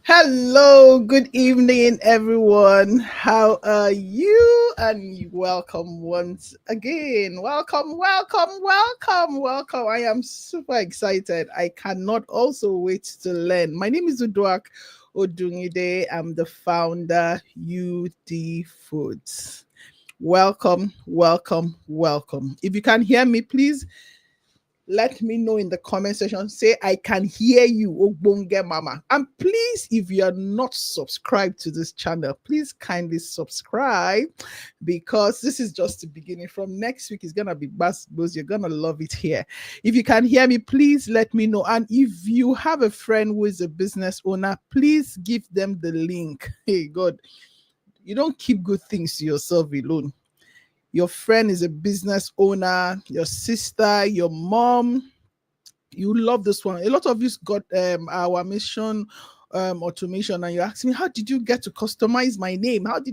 Hello, good evening, everyone. How are you? And welcome once again. Welcome. I am super excited. I cannot also wait to learn. My name is Uduak Odugide. I'm the founder, Udyfoods. Welcome. If you can hear me, please let me know in the comment section. Say I can hear you, Ogbonge Mama. And please, if you are not subscribed to this channel, please kindly subscribe, because this is just the beginning. From next week is gonna be buzz. You're gonna love it here. If you can hear me, please let me know. And if you have a friend who is a business owner, please give them the link. Hey God, you don't keep good things to yourself alone. Your friend is a business owner, your sister, your mom. You love this one. A lot of you got our mission automation, and you ask me, how did you get to customize my name? Yes,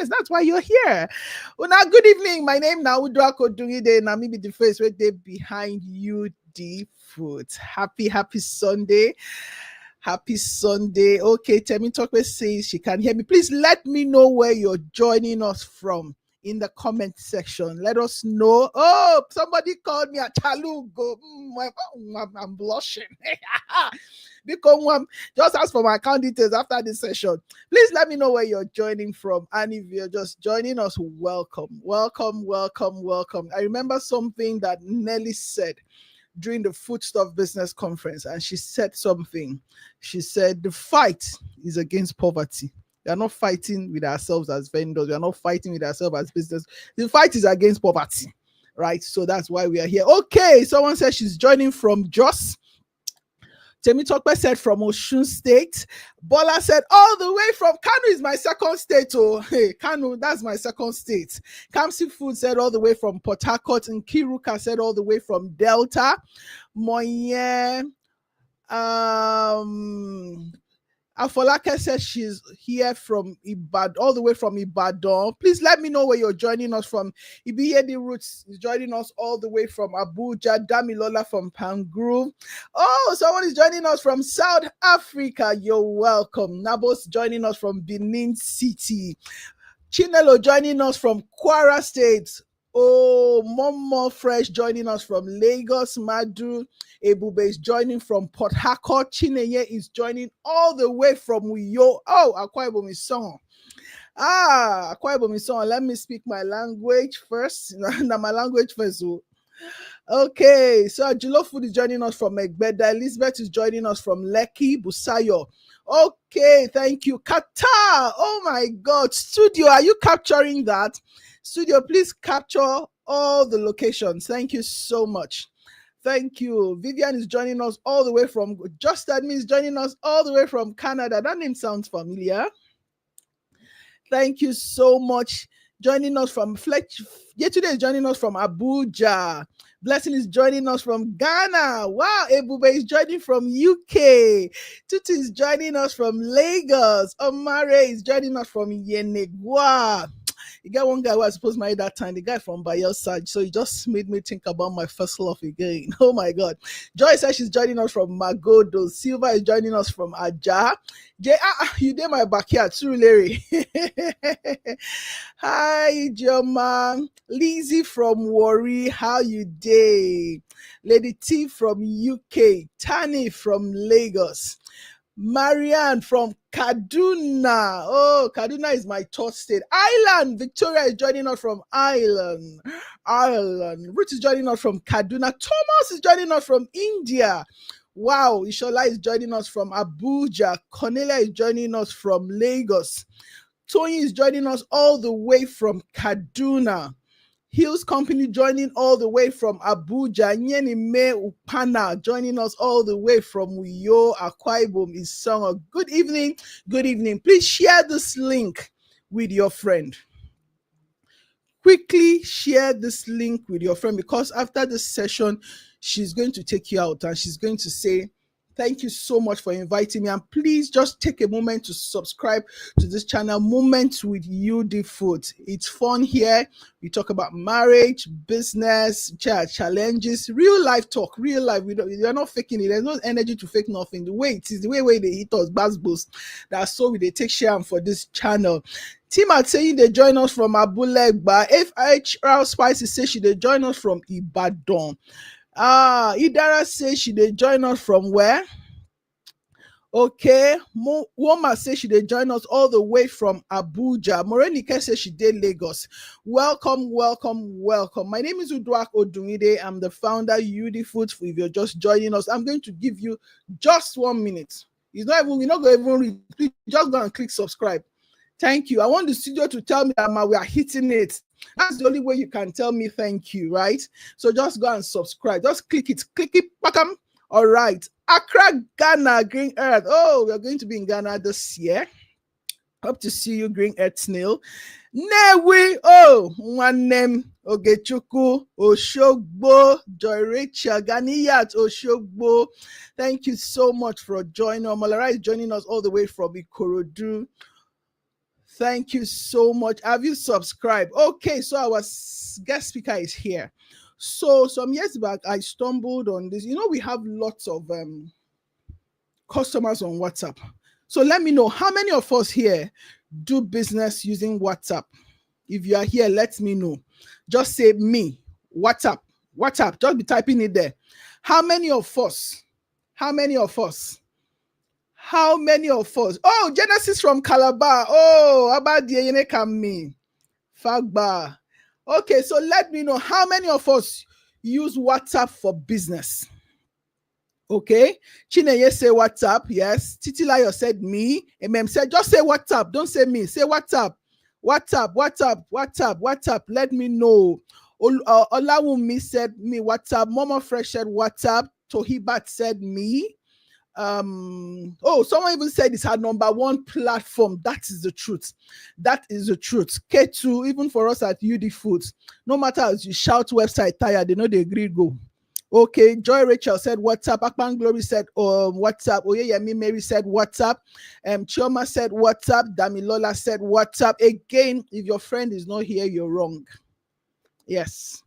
that's why you're here. Well, now, good evening. My name now Uduak Odugide, and I'm maybe the face right there behind Udyfoods. Happy Sunday. Happy Sunday. Okay, Temi Tokwe says she can hear me. Please let me know where you're joining us from in the comment section. Let us know. Oh, somebody called me a Chalugo. I'm blushing. Because just ask for my account details after this session. Please let me know where you're joining from. And if you're just joining us, welcome. I remember something that Nelly said during the Foodstuff business conference, and she said something. She said the fight is against poverty. We are not fighting with ourselves as vendors. We are not fighting with ourselves as business. The fight is against poverty, right? So that's why we are here. Okay, someone said she's joining from Jos. Temi Tokwe said from Osun State. Bola said all the way from Kano is my second state. Oh, hey, Kano, that's my second state. Kamsi Food said all the way from Port Harcourt, and Kiruka said all the way from Delta. Moye, Afolake says she's here from Ibadan, all the way from Ibadan. Please let me know where you're joining us from. Ibiyedi Roots is joining us all the way from Abuja. Damilola from Pangrove. Oh, someone is joining us from South Africa. You're welcome. Nabos joining us from Benin City. Chinelo joining us from Kwara State. Oh, Momo Fresh joining us from Lagos. Madu Ebube is joining from Port Harcourt. Chineye is joining all the way from Uyo. Oh, Akwa Ibom is song. Akwa Ibom is song. Let me speak my language first. My language first. Okay, so Julo Food is joining us from Egbeda. Elizabeth is joining us from Lekki, Busayo. Okay, thank you. Qatar. Oh my God. Studio, are you capturing that? Studio, please capture all the locations. Thank you so much. Thank you. Vivian is joining us all the way from, Just Admin is joining us all the way from Canada. That name sounds familiar. Thank you so much. Joining us from Fletch. Yesterday is joining us from Abuja. Blessing is joining us from Ghana. Wow, Ebube is joining from UK. Tutu is joining us from Lagos. Omare is joining us from Yenegua. You got one guy who I was supposed to marry that time, the guy from Bayelsa. So he just made me think about my first love again. Oh my God. Joy says she's joining us from Magodo. Silva is joining us from Aja. You did my backyard too, Larry. Hi, Joma. Lizzie from Warri. How you day? Lady T from UK. Tani from Lagos. Marianne from Kaduna. Oh, Kaduna is my third state. Ireland. Victoria is joining us from Ireland. Ruth is joining us from Kaduna. Thomas is joining us from India. Wow. Ishola is joining us from Abuja. Cornelia is joining us from Lagos. Tony is joining us all the way from Kaduna. Hills Company joining all the way from Abuja. Nyenime Upana joining us all the way from Uyo, Akwa Ibom, Isongo. Good evening. Good evening. Please share this link with your friend. Quickly share this link with your friend, because after this session, she's going to take you out and she's going to say, thank you so much for inviting me. And please just take a moment to subscribe to this channel, Moments with Udyfoods. It's fun here. We talk about marriage, business, challenges, real life talk, real life. You're not faking it. There's no energy to fake nothing. The way it is, the way they hit us, bass. That's so they take share for this channel. Team are saying they join us from Abulegba. FHR Spicy says she they join us from Ibadan. Idara says she they join us from where? Okay. Woma says she they join us all the way from Abuja. Morenike says she did Lagos. Welcome. My name is Uduak Odugide. I'm the founder Udyfoods. If you're just joining us, I'm going to give you just 1 minute. We're not going to even read. Just go and click subscribe. Thank you. I want the studio to tell me that we are hitting it. That's the only way you can tell me thank you, right? So just go and subscribe. Just click it. Pakam. All right. Accra, Ghana, Green Earth. Oh, we're going to be in Ghana this year. Hope to see you, Green Earth Snail. Newe. Oh, one name. Ogechuku, Oshogbo, Joy Rachel, Ganiyat, Oshogbo. Thank you so much for joining. Omolara is joining us all the way from Ikorodu. Thank you so much. Have you subscribed? Okay, so our guest speaker is here. So some years back, I stumbled on this. You know, we have lots of customers on WhatsApp. So let me know, how many of us here do business using WhatsApp? If you are here, let me know. Just say me, WhatsApp. Just be typing it there. How many of us? Oh, Genesis from Calabar. Oh, about the Kami. Fagba. Okay, so let me know, how many of us use WhatsApp for business? Okay. Chineye say WhatsApp. Yes. Titilayo said me. Said just say WhatsApp. Don't say me. Say WhatsApp. WhatsApp. Let me know. Olawumi said me. WhatsApp. Momo Fresh said WhatsApp. Tohibat said me. Someone even said it's our number one platform. That is the truth. K2, even for us at Udyfoods, no matter as you shout website tired, they know they agree go. Okay, Joy Rachel said WhatsApp. Akpan Glory said WhatsApp. Oyeyemi Mary said WhatsApp. Chioma said WhatsApp. Damilola said WhatsApp. Again, if your friend is not here, you're wrong. Yes.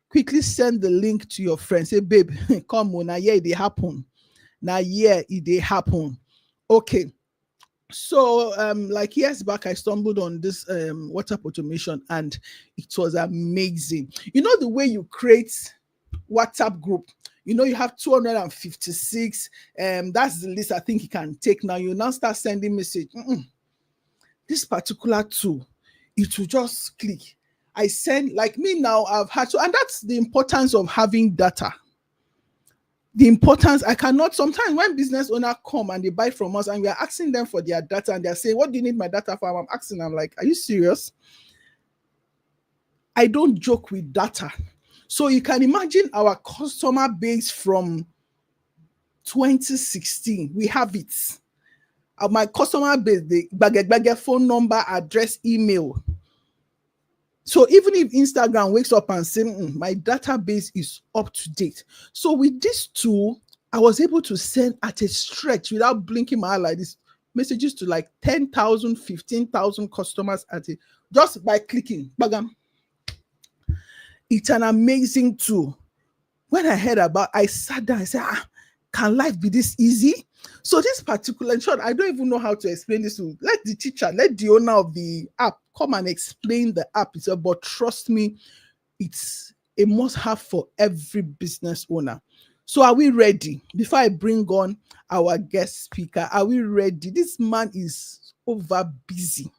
Quickly send the link to your friend. Say, babe, come on, it happen. Now, yeah, it did happen. Okay. So, like years back, I stumbled on this WhatsApp automation and it was amazing. You know, the way you create WhatsApp group, you know, you have 256. That's the list I think you can take now. You now start sending message. This particular tool, it will just click. I send, like me now, I've had to, and that's the importance of having data. I cannot, sometimes when business owners come and they buy from us and we are asking them for their data and they're saying, what do you need my data for? I'm asking, I'm like, are you serious? I don't joke with data. So you can imagine our customer base from 2016. We have it. My customer base, the phone number, address, email. So even if Instagram wakes up and says, my database is up to date. So with this tool, I was able to send at a stretch without blinking my eye like this, messages to like 10,000, 15,000 customers just by clicking. Bagam. It's an amazing tool. When I heard about, I sat down and said, can life be this easy? So this particular, in short, I don't even know how to explain this tool. Let the teacher, let the owner of the app come and explain the app itself, but trust me, it's a must-have for every business owner. So are we ready? Before I bring on our guest speaker, are we ready? This man is over busy.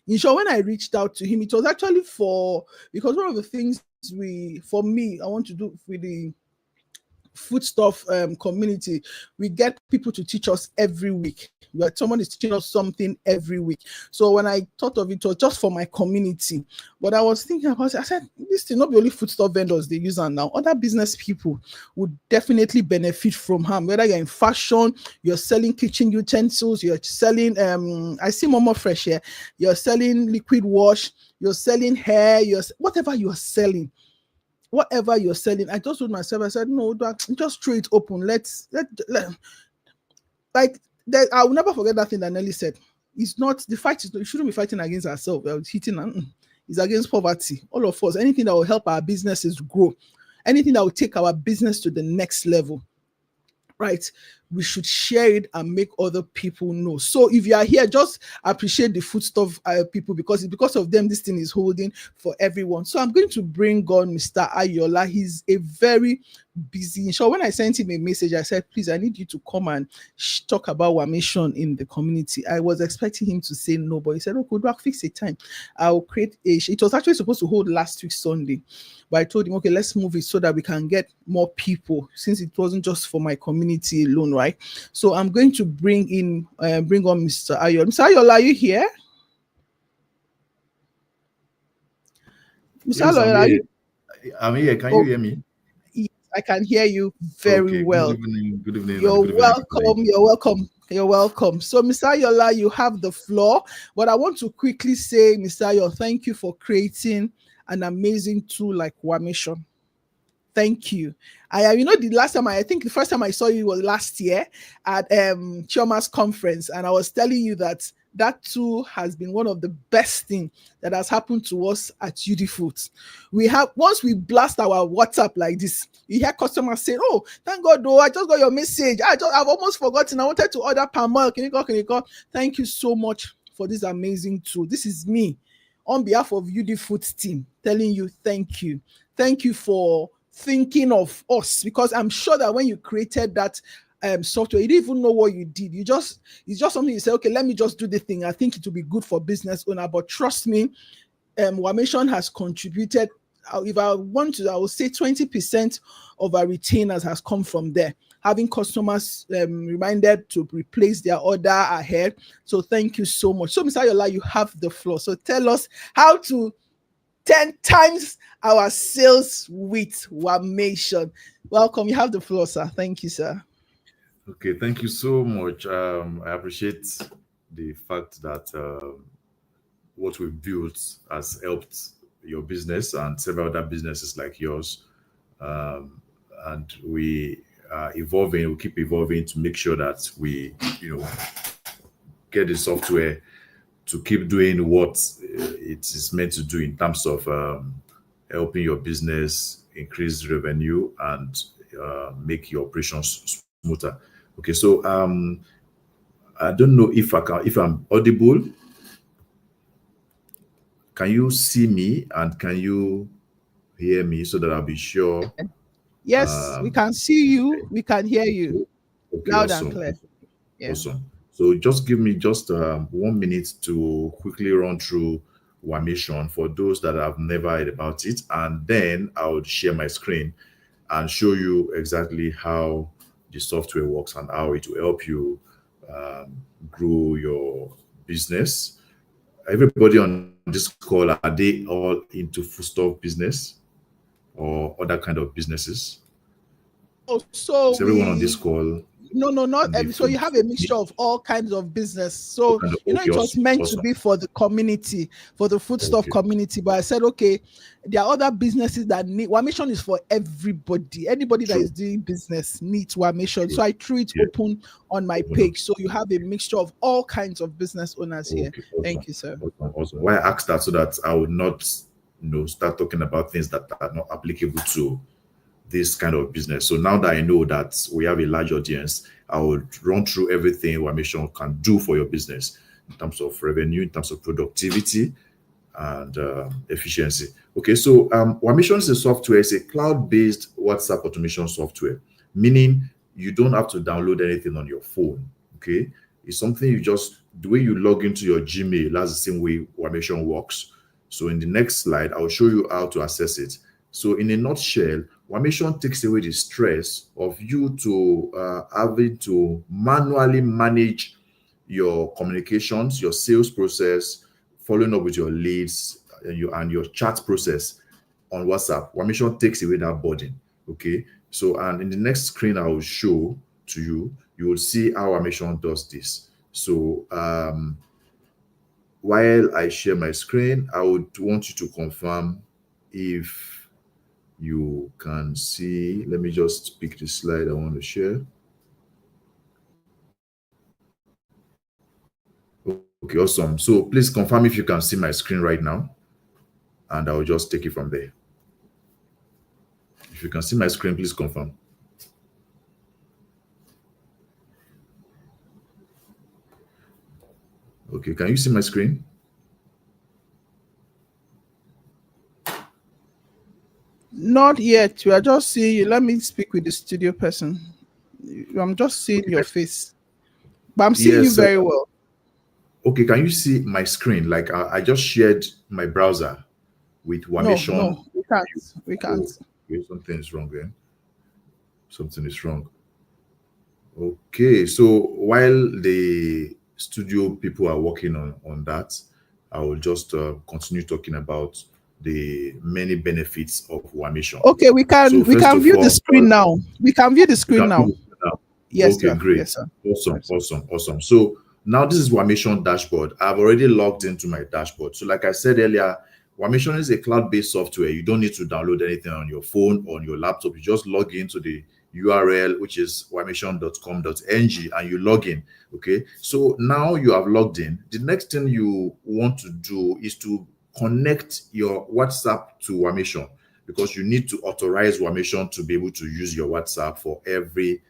In short, when I reached out to him, it was actually because one of the things I want to do Foodstuff community, we get people to teach us every week. Where someone is teaching us something every week. So when I thought of it, it was just for my community. But I was thinking about it. I said, this thing not be only foodstuff vendors they use, and now other business people would definitely benefit from them. Whether you're in fashion, you're selling kitchen utensils, you're selling I see Momo Fresh here, you're selling liquid wash, you're selling hair, whatever you're selling. Whatever you're selling, I just told myself, I said, no, just throw it open. Let like that. I will never forget that thing that Nelly said. It's not the fight. You shouldn't be fighting against ourselves. Hitting. It's against poverty. All of us. Anything that will help our businesses grow, anything that will take our business to the next level, right? We should share it and make other people know. So if you are here, just appreciate the Foodstuff people, because it's because of them this thing is holding for everyone. So I'm going to bring on Mr. Ayola. He's a very busy. So when I sent him a message, I said, please, I need you to come and talk about WAmation in the community. I was expecting him to say no, but he said, okay, Uduak, fix a time. I'll create it was actually supposed to hold last week Sunday, but I told him, okay, let's move it so that we can get more people, since it wasn't just for my community alone, right? So I'm going to bring on Mr. Ayola. Mr. Ayola, are you here? Mr. Ayola, are you? I'm here. Can you hear me? Yes, I can hear you very well. Good evening. Good evening. You're welcome. You're welcome. You're welcome. So, Mr. Ayola, you have the floor. But I want to quickly say, Mr. Ayola, thank you for creating an amazing tool like WAmation. Thank you. I think the first time I saw you was last year at Chioma's conference, and I was telling you that tool has been one of the best things that has happened to us at Udyfoods. Once we blast our WhatsApp like this, you hear customers say, "Oh, thank God, though, I just got your message. I've almost forgotten. I wanted to order palm oil. Can you call? Thank you so much for this amazing tool. This is me on behalf of Udyfoods team telling you thank you. Thank you for thinking of us, because I'm sure that when you created that software, you didn't even know what you did. It's just something you say, okay, let me just do the thing. I think it will be good for business owner. But trust me, WAmation has contributed. If I want to, I will say 20% of our retainers has come from there, having customers reminded to replace their order ahead. So thank you so much. So Mr. Ayola, you have the floor. So tell us how to 10 times our sales with WAmation. Welcome. You have the floor, sir. Thank you, sir. Okay, thank you so much. I appreciate the fact that what we've built has helped your business and several other businesses like yours. And we are evolving, we keep evolving to make sure that we, get the software to keep doing what it is meant to do in terms of helping your business increase revenue and make your operations smoother. Okay, so I don't know if I'm audible. Can you see me and can you hear me so that I'll be sure? Yes, we can see you. Okay. We can hear you. Okay, loud awesome. and clear. Yeah. Awesome. So just give me 1 minute to quickly run through WAmation for those that have never heard about it, and then I would share my screen and show you exactly how the software works and how it will help you grow your business. Everybody on this call, are they all into foodstuff business or other kind of businesses? Oh, so is everyone on this call? No, not every. So you have a mixture of all kinds of business. So it was meant to be for the community, for the foodstuff community. But I said, okay, there are other businesses that need WAmation. Is for everybody. Anybody that is doing business needs WAmation. So I threw it open on my page. So you have a mixture of all kinds of business owners here. Awesome. Thank you, sir. Awesome. Why I asked that so that I would not, start talking about things that are not applicable to this kind of business. So now that I know that we have a large audience, I will run through everything WAmation can do for your business in terms of revenue, in terms of productivity and efficiency. Okay, so WAmation is a software, it's a cloud-based WhatsApp automation software, meaning you don't have to download anything on your phone. Okay, it's something you just, the way you log into your Gmail, that's the same way WAmation works. So in the next slide, I'll show you how to access it. So in a nutshell, WAmation takes away the stress of you to having to manually manage your communications, your sales process, following up with your leads, and your chat process on WhatsApp. WAmation takes away that burden. Okay. So, and in the next screen, I will show to you, you will see how WAmation does this. So, while I share my screen, I would want you to confirm if you can see. Let me just pick the slide I want to share. Okay, awesome. So please confirm if you can see my screen right now, and I'll just take it from there. If you can see my screen, please confirm. Okay, can you see my screen? Not yet. We are just seeing you. Let me speak with the studio person. I'm just seeing your face, but I'm seeing you very well. Okay, can you see my screen? Like I just shared my browser with WAmation. No, we can't. We can't. Okay, something is wrong then. Something is wrong. Okay, so while the studio people are working on that, I will just continue talking about the many benefits of WAmation. Okay, we can view the screen now. We can view the screen now. Yes, okay, sir. great. Yes, sir. Awesome. So now this is WAmation dashboard. I've already logged into my dashboard. So like I said earlier, WAmation is a cloud-based software. You don't need to download anything on your phone or on your laptop. You just log into the URL, which is wamation.com.ng, and you log in. Okay, so now you have logged in. The next thing you want to do is to connect your WhatsApp to WAmation, because you need to authorize WAmation to be able to use your WhatsApp for every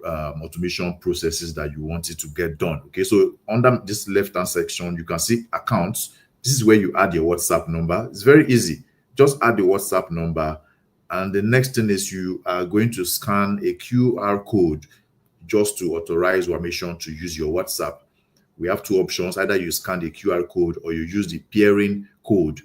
automation processes that you want it to get done. Okay, so under this left-hand section, you can see accounts. This is where you add your WhatsApp number. It's very easy. Just add the WhatsApp number. And the next thing is you are going to scan a QR code just to authorize WAmation to use your WhatsApp. We have two options. Either you scan the QR code or you use the peering code.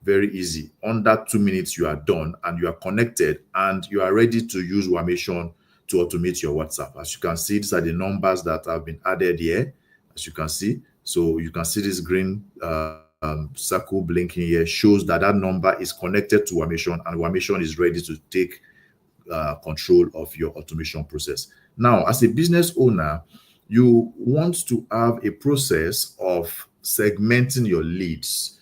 Very easy. Under 2 minutes, you are done and you are connected and you are ready to use WAmation to automate your WhatsApp. As you can see, these are the numbers that have been added here, as you can see. So you can see this green circle blinking here shows that that number is connected to WAmation and WAmation is ready to take control of your automation process. Now, as a business owner, you want to have a process of segmenting your leads,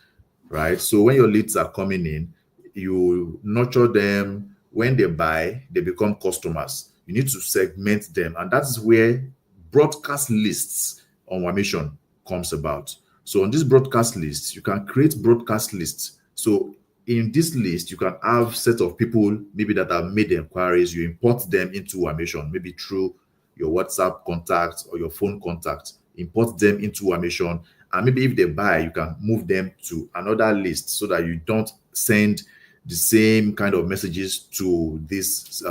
right? So when your leads are coming in, you nurture them. When they buy, they become customers. You need to segment them, and that's where broadcast lists on WAmation comes about. So on this broadcast list, you can create broadcast lists. So in this list, you can have set of people maybe that have made the inquiries. You import them into WAmation, maybe through your WhatsApp contact or your phone contact. Import them into WAmation, and maybe if they buy, you can move them to another list so that you don't send the same kind of messages to this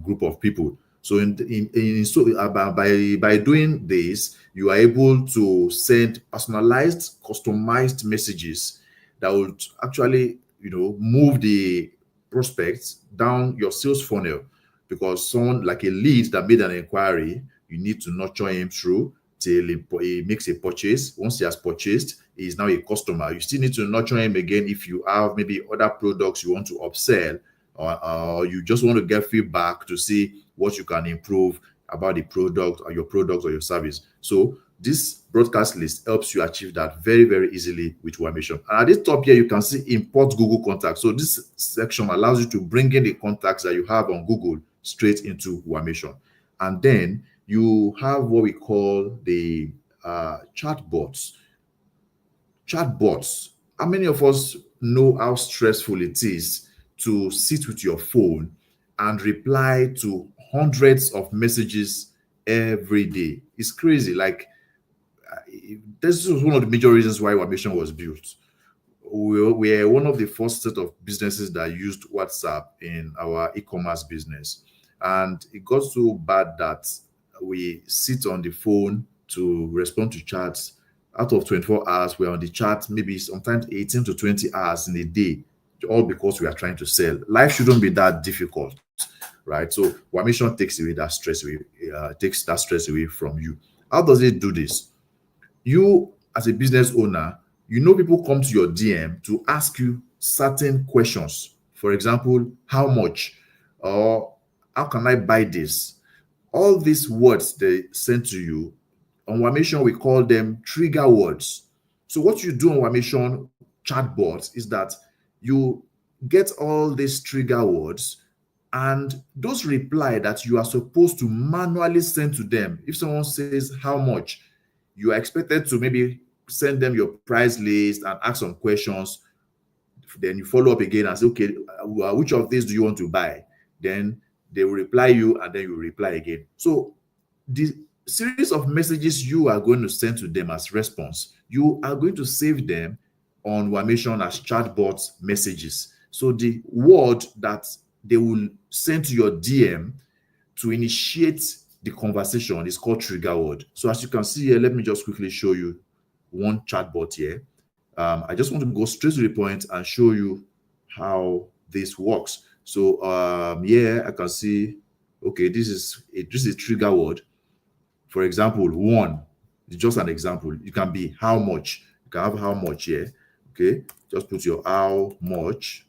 group of people. So by doing this, you are able to send personalized, customized messages that would actually, move the prospects down your sales funnel. Because someone like a lead that made an inquiry, you need to nurture him through till he makes a purchase. Once he has purchased, he is now a customer. You still need to nurture him again if you have maybe other products you want to upsell, or you just want to get feedback to see what you can improve about the product or your service. So this broadcast list helps you achieve that very, very easily with WAmation. And at the top here, you can see import Google contacts. So this section allows you to bring in the contacts that you have on Google straight into WAmation. And then you have what we call the chatbots. Chatbots. How many of us know how stressful it is to sit with your phone and reply to hundreds of messages every day? It's crazy. Like, this is one of the major reasons why WAmation was built. We are one of the first set of businesses that used WhatsApp in our e-commerce business. And it got so bad that we sit on the phone to respond to chats. Out of 24 hours, we're on the chat maybe sometimes 18 to 20 hours in a day, all because we are trying to sell. Life shouldn't be that difficult. right? So WAmation takes that stress away from you. How does it do this? You, as a business owner, people come to your DM to ask you certain questions. For example, how much, or how can I buy this? All these words they send to you on WAmation, we call them trigger words. So what you do on WAmation chatbots is that you get all these trigger words, and those reply that you are supposed to manually send to them. If someone says how much, you are expected to maybe send them your price list and ask some questions. Then you follow up again and say, okay, which of these do you want to buy? Then they will reply you, and then you reply again. So the series of messages you are going to send to them as response, you are going to save them on WAmation as chatbot messages. So the word that they will send to your DM to initiate the conversation is called trigger word. So as you can see here, let me just quickly show you one chatbot here. I just want to go straight to the point and show you how this works. So here I can see, okay, this is a trigger word. For example, one is just an example. You can be how much. You can have how much here. Okay, just put your how much,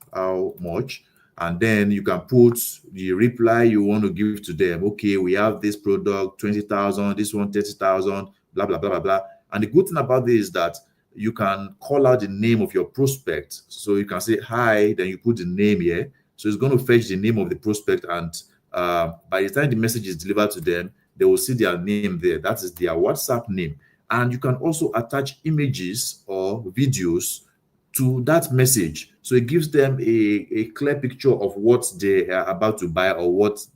and then you can put the reply you want to give to them. Okay, we have this product, 20,000, this one 30,000, blah blah blah blah blah. And the good thing about this is that you can call out the name of your prospect. So you can say hi, then you put the name here. So it's going to fetch the name of the prospect, and by the time the message is delivered to them, they will see their name there. That is their WhatsApp name. And you can also attach images or videos to that message. So it gives them a clear picture of what they are about to buy, or what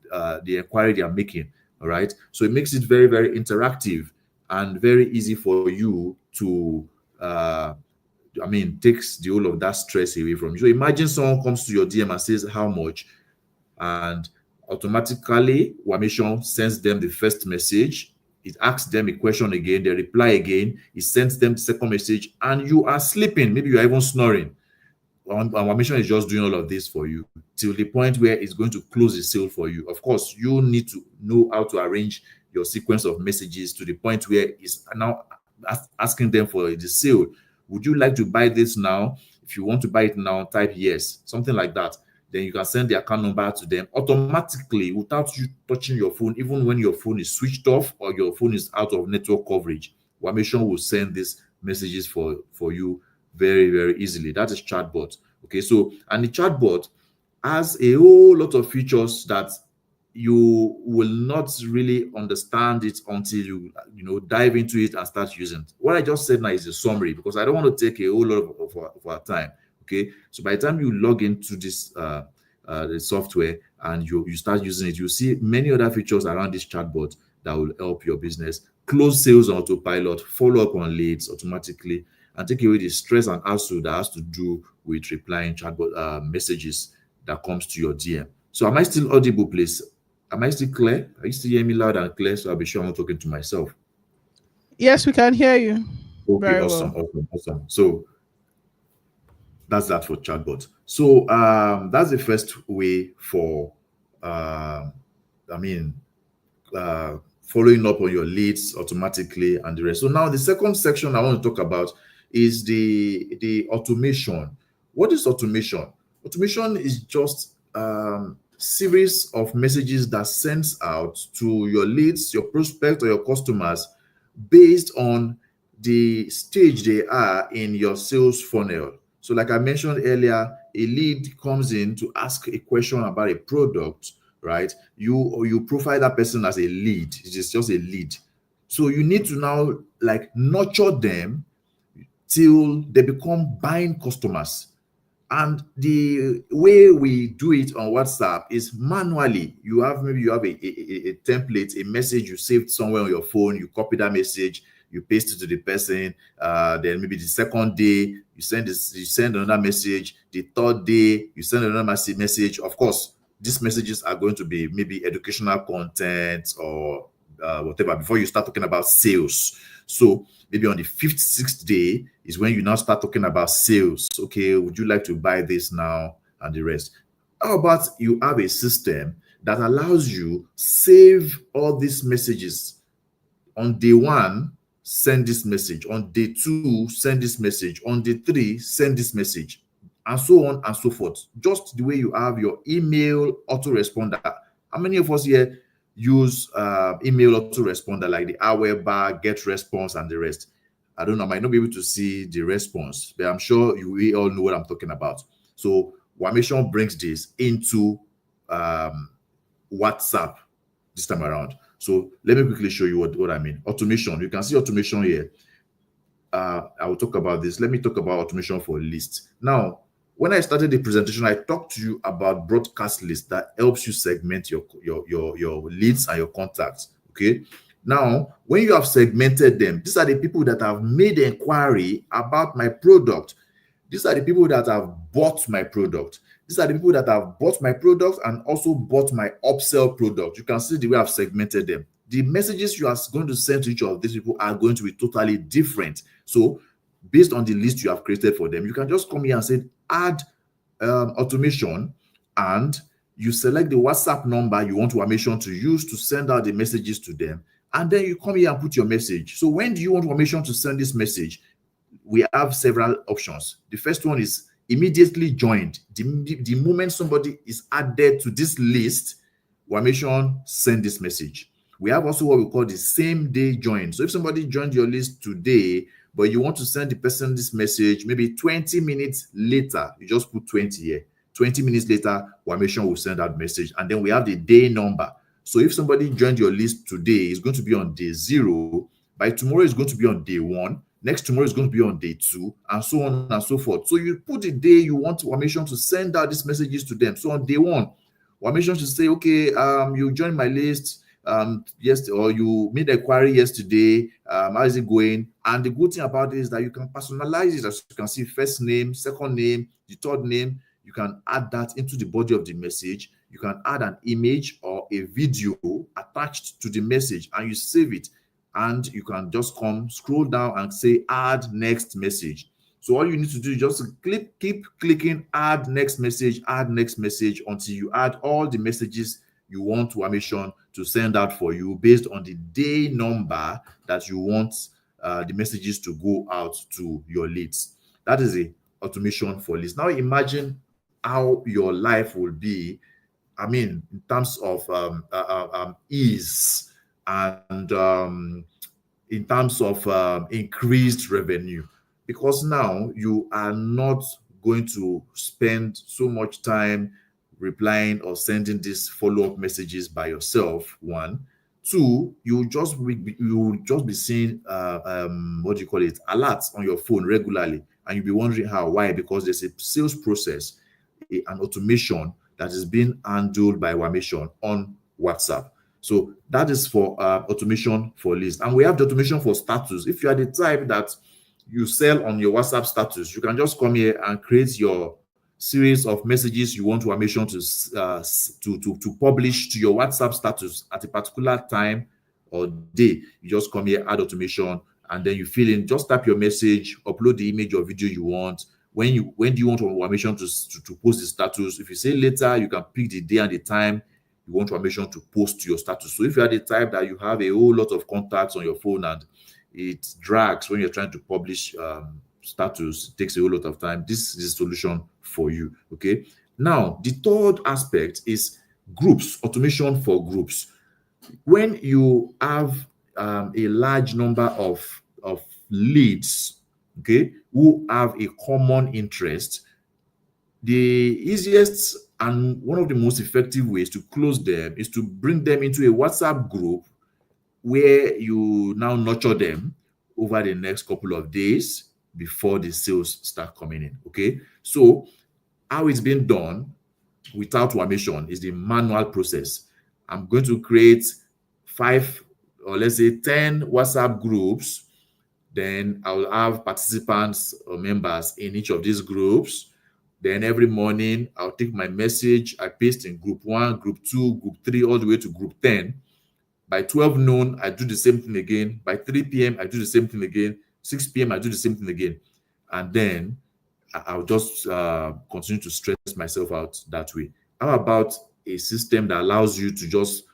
the inquiry they are making. All right. So it makes it very, very interactive and very easy for you to takes the whole of that stress away from you. So imagine someone comes to your DM and says how much, and automatically WAmation sends them the first message. It asks them a question again, they reply again, it sends them the second message, and you are sleeping. Maybe you are even snoring. And WAmation is just doing all of this for you till the point where it's going to close the sale for you. Of course, you need to know how to arrange your sequence of messages to the point where it's now asking them for the sale. Would you like to buy this now? If you want to buy it now, type yes, something like that. Then you can send the account number to them automatically without you touching your phone, even when your phone is switched off or your phone is out of network coverage. WAmation will send these messages for you very, very easily. That is chatbot. Okay, so, and the chatbot has a whole lot of features that you will not really understand it until you dive into it and start using it. What I just said now is a summary, because I don't want to take a whole lot of our time. Okay, so by the time you log into this the software and you start using it, you see many other features around this chatbot that will help your business close sales on autopilot, follow up on leads automatically, and take away the stress and hassle that has to do with replying chatbot messages that comes to your DM. So am I still audible, please? Am I still clear? Are you still hearing me loud and clear? So I'll be sure I'm not talking to myself. Yes, we can hear you. Okay, Very awesome, well. awesome. So that's that for chatbot. So that's the first way for following up on your leads automatically and the rest. So now the second section I want to talk about is the automation. What is automation? Automation is just series of messages that sends out to your leads, your prospect, or your customers based on the stage they are in your sales funnel. So like I mentioned earlier, a lead comes in to ask a question about a product, right? You profile that person as a lead. It is just a lead. So you need to now nurture them till they become buying customers. And the way we do it on WhatsApp is manually. You have a template, a message you saved somewhere on your phone. You copy that message, you paste it to the person. Then maybe the second day you send another message. The third day you send another message. Of course, these messages are going to be maybe educational content or whatever before you start talking about sales. So maybe on the 5th, 6th day is when you now start talking about sales. Okay, would you like to buy this now and the rest? How about you have a system that allows you save all these messages. On day one, send this message. On day two, send this message. On day three, send this message, and so on and so forth. Just the way you have your email autoresponder. How many of us here use email autoresponder like the Aware bar, Get Response, and the rest? I don't know, I might not be able to see the response, but I'm sure we all know what I'm talking about. So WAmation brings this into WhatsApp this time around. So let me quickly show you what I mean. Automation. You can see automation here. I will talk about this. Let me talk about automation for lists. Now, when I started the presentation, I talked to you about broadcast list that helps you segment your leads and your contacts. Okay. Now, when you have segmented them, these are the people that have made inquiry about my product. These are the people that have bought my product. These are the people that have bought my product and also bought my upsell product. You can see the way I've segmented them. The messages you are going to send to each of these people are going to be totally different. So based on the list you have created for them, you can just come here and say add automation, and you select the WhatsApp number you want WAmation to use to send out the messages to them. And then you come here and put your message. So when do you want WAmation to send this message? We have several options. The first one is immediately joined. The moment somebody is added to this list, WAmation send this message. We have also what we call the same day join. So if somebody joined your list today, but you want to send the person this message maybe 20 minutes later, you just put 20 here. 20 minutes later, WAmation will send that message. And then we have the day number. So if somebody joined your list today, it's going to be on day 0. By tomorrow, it's going to be on day 1. Next tomorrow is going to be on day 2, and so on and so forth. So you put the day you want WAmation to send out these messages to them. So on day 1, WAmation should say, okay, you joined my list yes, or you made a query yesterday. How is it going? And the good thing about it is that you can personalize it. As you can see, first name, second name, the third name. You can add that into the body of the message. You can add an image or a video attached to the message, and you save it. And you can just come scroll down and say add next message. So all you need to do is just keep clicking add next message until you add all the messages you want WAmation to send out for you based on the day number that you want the messages to go out to your leads. That is a automation for leads. Now imagine how your life will be, I mean, in terms of ease and in terms of increased revenue, because now you are not going to spend so much time replying or sending these follow-up messages by yourself. 1, 2, you will just be seeing what do you call it, alerts on your phone regularly, and you'll be wondering how. Why? Because there's a sales process, an automation that is being handled by WAmation on WhatsApp. So that is for automation for list. And we have the automation for status. If you are the type that you sell on your WhatsApp status, you can just come here and create your series of messages you want WAmation to publish to your WhatsApp status at a particular time or day. You just come here, add automation, and then you fill in, just type your message, upload the image or video you want. When do you want WAmation to post the status? If you say later, you can pick the day and the time you want WAmation to post to your status. So if you are the type that you have a whole lot of contacts on your phone and it drags when you're trying to publish status, it takes a whole lot of time, this is a solution for you. Okay. Now, the third aspect is groups, automation for groups. When you have a large number of leads, okay, who have a common interest, the easiest and one of the most effective ways to close them is to bring them into a WhatsApp group where you now nurture them over the next couple of days before the sales start coming in. Okay, so how it's been done without WAmation is the manual process. I'm going to create 5 or let's say 10 WhatsApp groups. Then I will have participants or members in each of these groups. Then every morning I'll take my message, I paste in group 1, group 2, group 3, all the way to group 10. By 12 noon, I do the same thing again. By 3 p.m., I do the same thing again. 6 p.m., I do the same thing again. And then I'll just continue to stress myself out that way. How about a system that allows you to just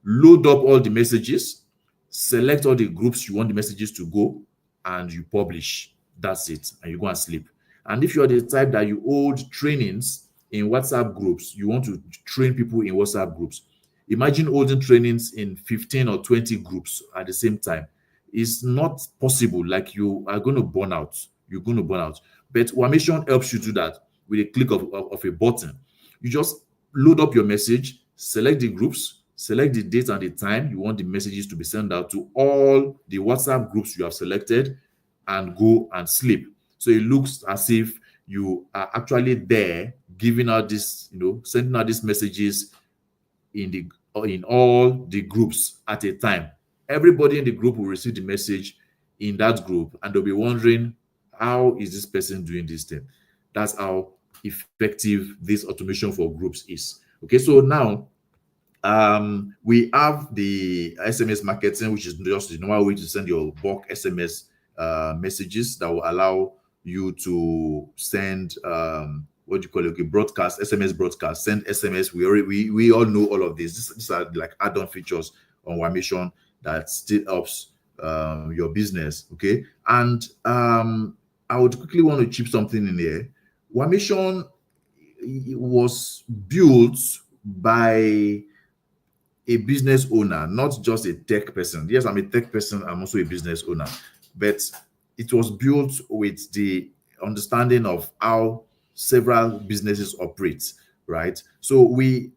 load up all the messages, select all the groups you want the messages to go, and you publish. That's it. And you go and sleep. And if you're the type that you hold trainings in WhatsApp groups, you want to train people in WhatsApp groups. Imagine holding trainings in 15 or 20 groups at the same time. It's not possible. Like, you are going to burn out. You're going to burn out. But WAmation helps you do that with a click of a button. You just load up your message, select the groups, select the date and the time you want the messages to be sent out to all the WhatsApp groups you have selected, and go and sleep. So it looks as if you are actually there giving out this, sending out these messages in all the groups at a time. Everybody in the group will receive the message in that group, and they'll be wondering, how is this person doing this thing? That's how effective this automation for groups is. Okay, so now we have the SMS marketing, which is just the normal way to send your bulk SMS messages that will allow you to send what do you call it? Okay, broadcast, SMS broadcast, send SMS. We all know all of this. These are like add-on features on WAmation that still helps your business. Okay, and I would quickly want to chip something in here. WAmation was built by a business owner, not just a tech person. Yes, I'm a tech person. I'm also a business owner, but it was built with the understanding of how several businesses operate, right? So we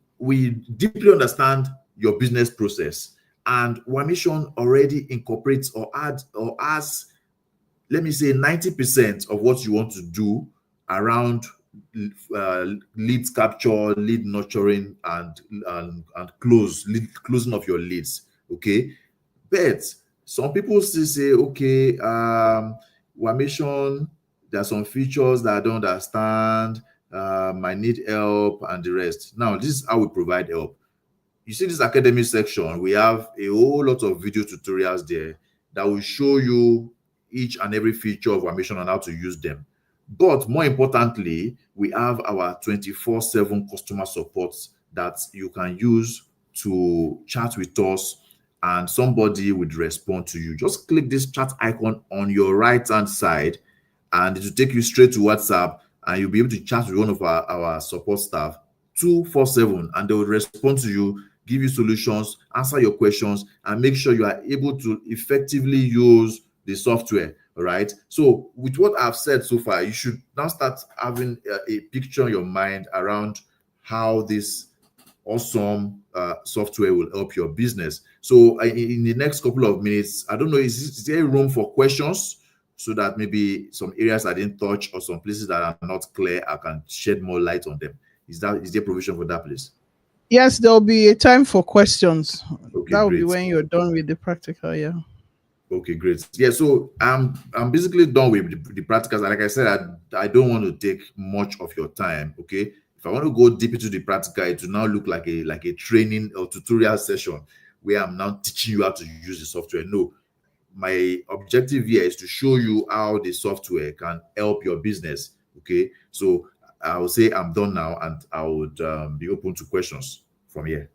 deeply understand your business process, and WAmation already incorporates or has, let me say, 90% of what you want to do around lead capture, lead nurturing, and closing of your leads. Okay, but some people still say, okay, WAmation, there are some features that I don't understand. I need help and the rest. Now, this is how we provide help. You see this academy section, we have a whole lot of video tutorials there that will show you each and every feature of WAmation and how to use them. But more importantly, we have our 24/7 customer support that you can use to chat with us, and somebody would respond to you. Just click this chat icon on your right-hand side, and it will take you straight to WhatsApp, and you'll be able to chat with one of our support staff 24/7, and they will respond to you, give you solutions, answer your questions, and make sure you are able to effectively use the software. All right. So with what I've said so far, you should now start having a picture in your mind around how this awesome software will help your business. So in the next couple of minutes, I don't know, is there room for questions, so that maybe some areas I didn't touch or some places that are not clear, I can shed more light on them? Is there provision for that, please? Yes, there'll be a time for questions. Okay, that will great. be when you're done with the practical. Yeah. Okay, great. Yeah, so I'm basically done with the practicals. Like I said, I don't want to take much of your time. Okay, if I want to go deep into the practical, it will now look like a training or tutorial session where I'm now teaching you how to use the software. No, my objective here is to show you how the software can help your business. Okay, so I will say I'm done now, and I would be open to questions from here.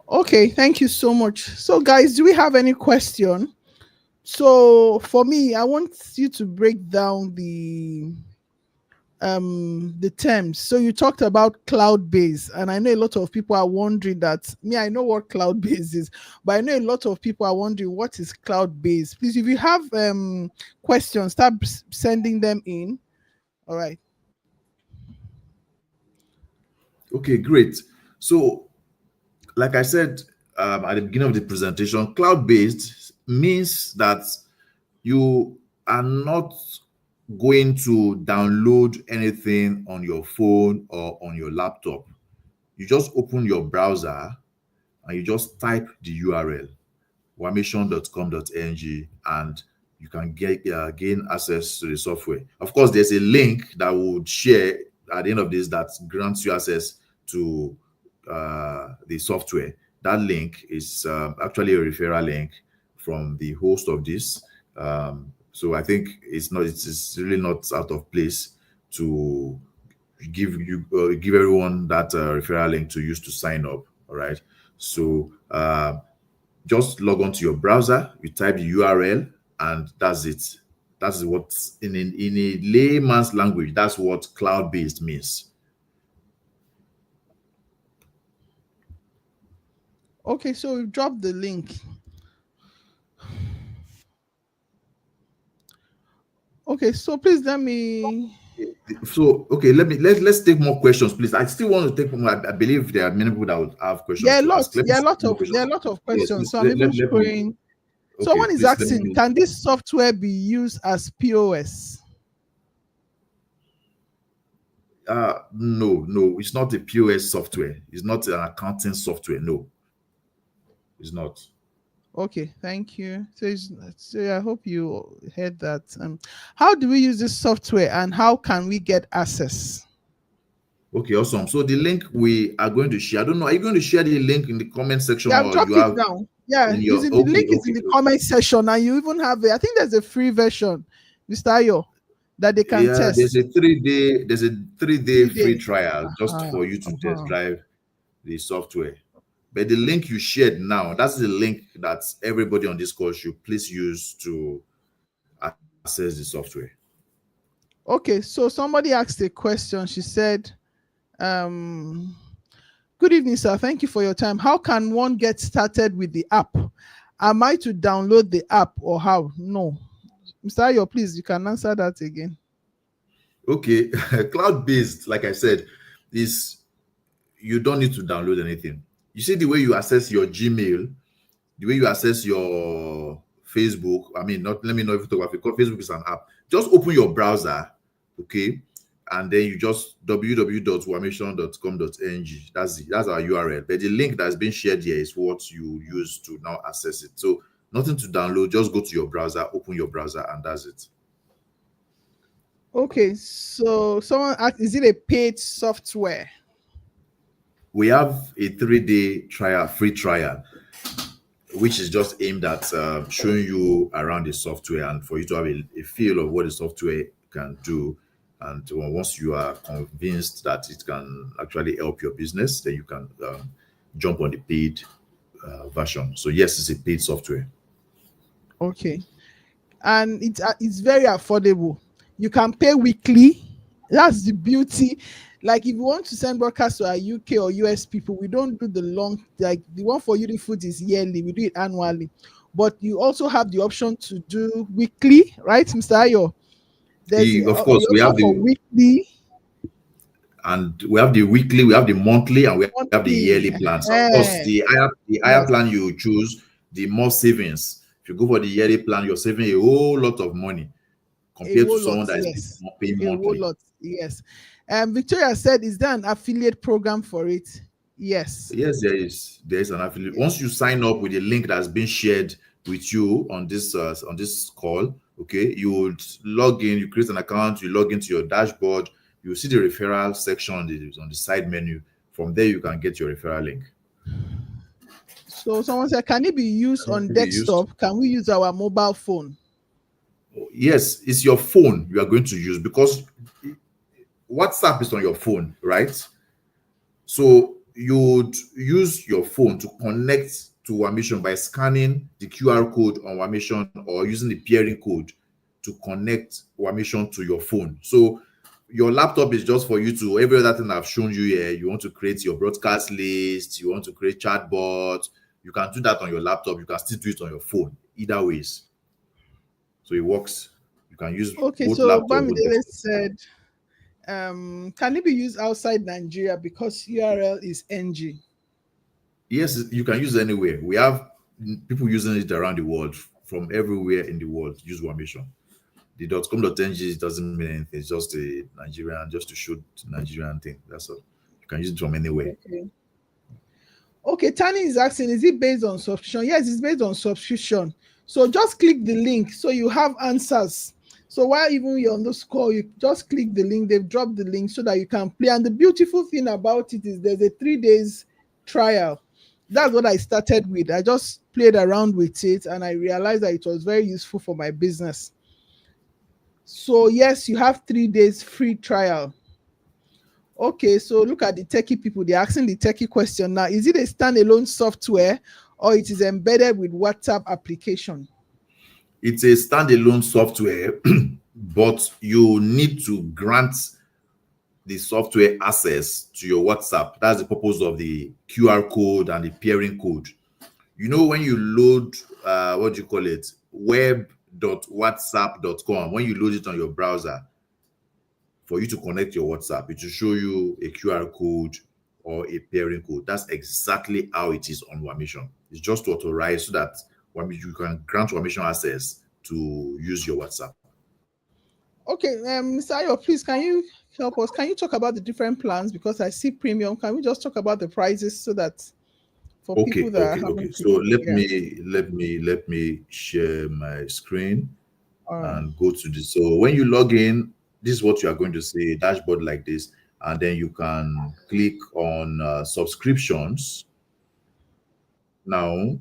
Okay, thank you so much. So guys, do we have any question? So for me, I want you to break down the terms. So you talked about cloud base, and I know a lot of people are wondering that. Me, I know what cloud base is, but I know a lot of people are wondering what is cloud base. Please, if you have questions, start sending them in. All right. Okay, great. So like I said at the beginning of the presentation, cloud-based means that you are not going to download anything on your phone or on your laptop. You just open your browser and you just type the URL, wamation.com.ng, and you can gain access to the software. Of course, there's a link that would share at the end of this that grants you access to the software. That link is actually a referral link from the host of this. So I think it's really not out of place to give everyone that referral link to use to sign up. All right. So just log on to your browser, you type the URL, and that's it. That's what in a layman's language, that's what cloud-based means. Okay, so we've dropped the link. Okay, so please let me. So okay, let's take more questions, please. I still want to take more. I believe there are many people that would have questions to ask. Let me There are see a lot more of questions. questions. Please, So I'm even let me. scrolling. Okay, Someone is please let asking, me. can this software be used as POS? No, it's not a POS software. It's not an accounting software. No, it's not. Okay, thank you. So I hope you heard that. How do we use this software and how can we get access? Okay, awesome. So the link we are going to share, I don't know, are you going to share the link in the comment section Yeah, I've or you dropped it have now. Yeah, in it's your in the okay, link is in the comment section, and you even have I think there's a free version, Mr. Ayo, that they can yeah, test. there's a 3 day 3 days. free trial just Uh-huh, for you to test uh-huh. drive the software. But the link you shared now, that's the link that everybody on this call should please use to access the software. Okay, so somebody asked a question. She said, good evening, sir. Thank you for your time. How can one get started with the app? Am I to download the app or how? No. Mr. Ayo, please, you can answer that again. Okay, cloud-based, like I said, is you don't need to download anything. You see the way you access your Gmail, the way you access your Facebook. I mean, not let me know if you talk about it, because Facebook is an app. Just open your browser, okay, and then you just www.wamation.com.ng. That's our URL. But the link that's been shared here is what you use to now access it. So nothing to download. Just go to your browser, open your browser, and that's it. Okay, so someone asked, is it a paid software? We have a 3 day trial, free trial, which is just aimed at showing you around the software and for you to have a feel of what the software can do. And once you are convinced that it can actually help your business, then you can jump on the paid version. So yes, it's a paid software. Okay, and it's very affordable. You can pay weekly. That's the beauty. Like if you want to send broadcast to our UK or US people, we don't do the long, like the one for Udyfoods is yearly, we do it annually. But you also have the option to do weekly, right, Mr. Ayo? There's Of course, the option for weekly, we have the weekly, we have the monthly, and we have the yearly monthly. plans. Of course, the higher Yes, plan you choose, the more savings. If you go for the yearly plan, you're saving a whole lot of money a compared to whole lot. someone that is Yes, paying a whole monthly. lot. Yes. Victoria said, "Is there an affiliate program for it?" Yes. Yes, there is. There is an affiliate. Yes. Once you sign up with the link that's been shared with you on this call, okay, you would log in. You create an account. You log into your dashboard. You see the referral section on the side menu. From there, you can get your referral link. So someone said, "Can it be used on Be used. desktop? Can we use our mobile phone?" Yes, it's your phone you are going to use because WhatsApp is on your phone, right? So you would use your phone to connect to WAmation by scanning the QR code on WAmation or using the peering code to connect WAmation to your phone. So your laptop is just for you to every other thing I've shown you here. You want to create your broadcast list, you want to create chatbot, you can do that on your laptop. You can still do it on your phone. Either ways. So it works. You can use Okay, both so laptop, both Bamidele desktop. said, "Can it be used outside Nigeria because URL is NG?" Yes, you can use it anywhere. We have people using it around the world from everywhere in the world. Use WAmation. The .com.ng doesn't mean anything. It's just a Nigerian, just to show the Nigerian thing. That's all. You can use it from anywhere. Okay. Okay, Tani is asking, is it based on subscription? Yes, it's based on subscription. So just click the link so you have answers. So while even you're on this call, you just click the link. They've dropped the link so that you can play. And the beautiful thing about it is there's a 3 days trial. That's what I started with. I just played around with it and I realized that it was very useful for my business. So yes, you have 3 days free trial. Okay, so look at the techie people. They're asking the techie question now. Is it a standalone software or it is embedded with WhatsApp application? It's a standalone software, but you need to grant the software access to your WhatsApp. That's the purpose of the QR code and the pairing code. You know, when you load, what do you call it? Web.whatsapp.com, when you load it on your browser, for you to connect your WhatsApp, it will show you a QR code or a pairing code. That's exactly how it is on WAmation. It's just to authorize so that you can grant WAmation access to use your WhatsApp. Okay, Mr. Ayo, please can you help us? Can you talk about the different plans? Because I see premium. Can we just talk about the prices so that for people that Okay. haven't So clicked? Yeah. let me share my screen All right. and go to this. So when you log in, this is what you are going to see, a dashboard like this, and then you can click on subscriptions. Now,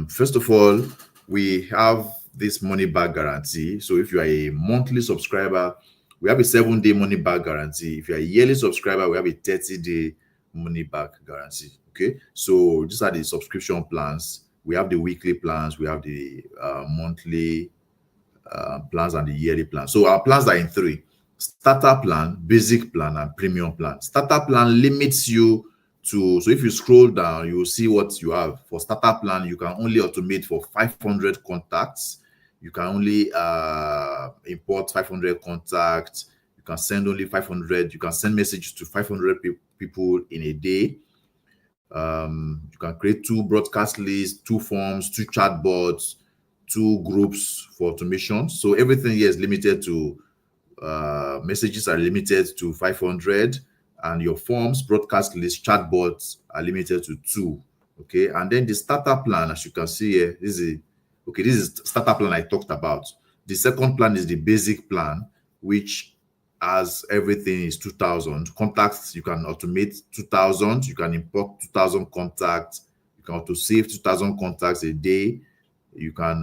first of all, we have this money back guarantee. So if you are a monthly subscriber, we have a 7-day money back guarantee. If you're a yearly subscriber, we have a 30-day money back guarantee. Okay, so these are the subscription plans. We have the weekly plans, we have the monthly plans, and the yearly plan. So our plans are in three: starter plan, basic plan, and premium plan. Starter plan limits you to, so if you scroll down, you will see what you have. For starter plan, you can only automate for 500 contacts. You can only import 500 contacts. You can send only 500. You can send messages to 500 people in a day. You can create 2 broadcast lists, 2 forms, 2 chatbots, 2 groups for automation. So everything here is limited to messages are limited to 500, and your forms, broadcast list, chatbots are limited to 2. Okay, and then the starter plan, as you can see here, this is starter plan I talked about. The second plan is the basic plan, which as everything is 2,000 contacts. You can automate 2,000. You can import 2,000 contacts. You can auto save 2,000 contacts a day. You can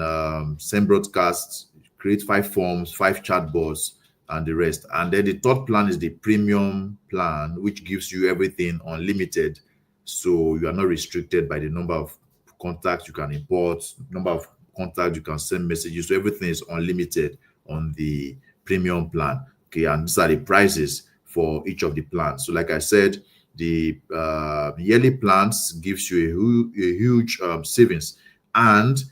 send broadcasts, create 5 forms, 5 chatbots, and the rest. And then the third plan is the premium plan, which gives you everything unlimited. So you are not restricted by the number of contacts you can import, number of contacts you can send messages. So everything is unlimited on the premium plan. Okay, and these are the prices for each of the plans. So like I said, the yearly plans gives you a huge savings, and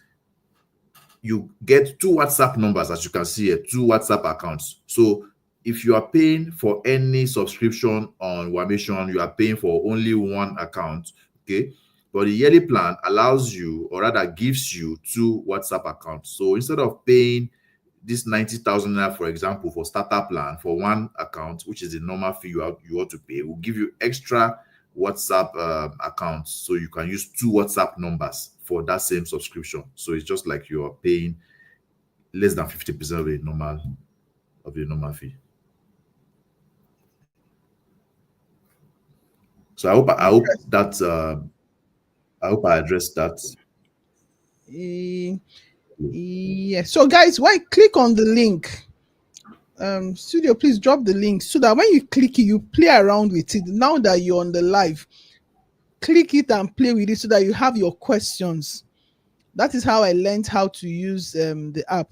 you get 2 WhatsApp numbers, as you can see here, 2 WhatsApp accounts. So if you are paying for any subscription on WAmation, you are paying for only 1 account. Okay, but the yearly plan allows you, or rather gives you, 2 WhatsApp accounts. So instead of paying this 90,000 naira, for example, for starter plan for 1 account, which is the normal fee you ought to pay, will give you extra WhatsApp accounts, so you can use 2 WhatsApp numbers for that same subscription. So it's just like you are paying less than 50% of the normal fee. So I hope I addressed that. Yeah. So guys, why click on the link? Studio, please drop the link so that when you click it, you play around with it. Now that you're on the live, click it and play with it so that you have your questions. That is how I learned how to use the app.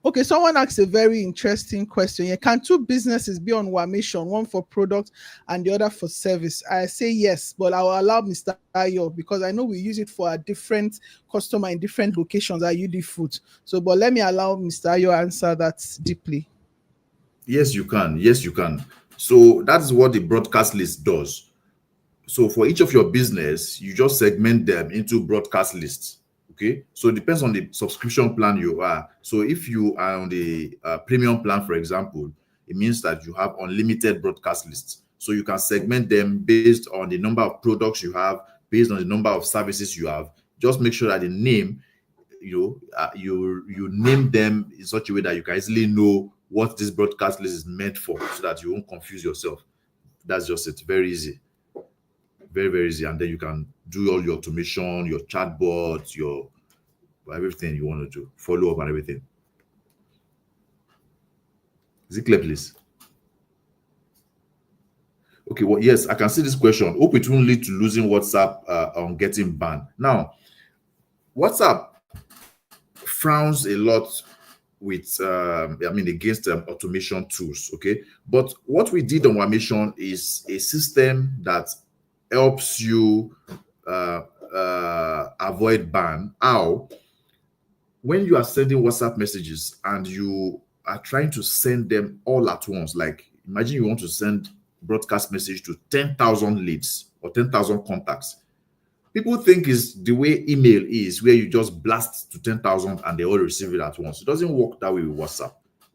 Okay, someone asked a very interesting question. Yeah, can 2 businesses be on WAmation, one for product and the other for service? I say yes, but I will allow Mr. Ayo because I know we use it for a different customer in different locations at Udyfoods. So, but let me allow Mr. Ayo answer that deeply. Yes, you can. Yes, you can. So that's what the broadcast list does. So for each of your business, you just segment them into broadcast lists. Okay, so it depends on the subscription plan you are. So if you are on the premium plan, for example, it means that you have unlimited broadcast lists. So you can segment them based on the number of products you have, based on the number of services you have. Just make sure that the name, you name them in such a way that you can easily know what this broadcast list is meant for, so that you won't confuse yourself. That's just it. Very easy. Very, very easy. And then you can do all your automation, your chatbots, your everything you want to do, follow up and everything. Is it clear, please? Okay, well, yes, I can see this question. Hope it won't lead to losing WhatsApp on getting banned. Now, WhatsApp frowns a lot with, against automation tools, okay? But what we did on WAmation is a system that helps you avoid ban. How? When you are sending WhatsApp messages and you are trying to send them all at once, like imagine you want to send broadcast message to 10,000 leads or 10,000 contacts. People think is the way email is, where you just blast to 10,000 and they all receive it at once. It doesn't work that way with WhatsApp.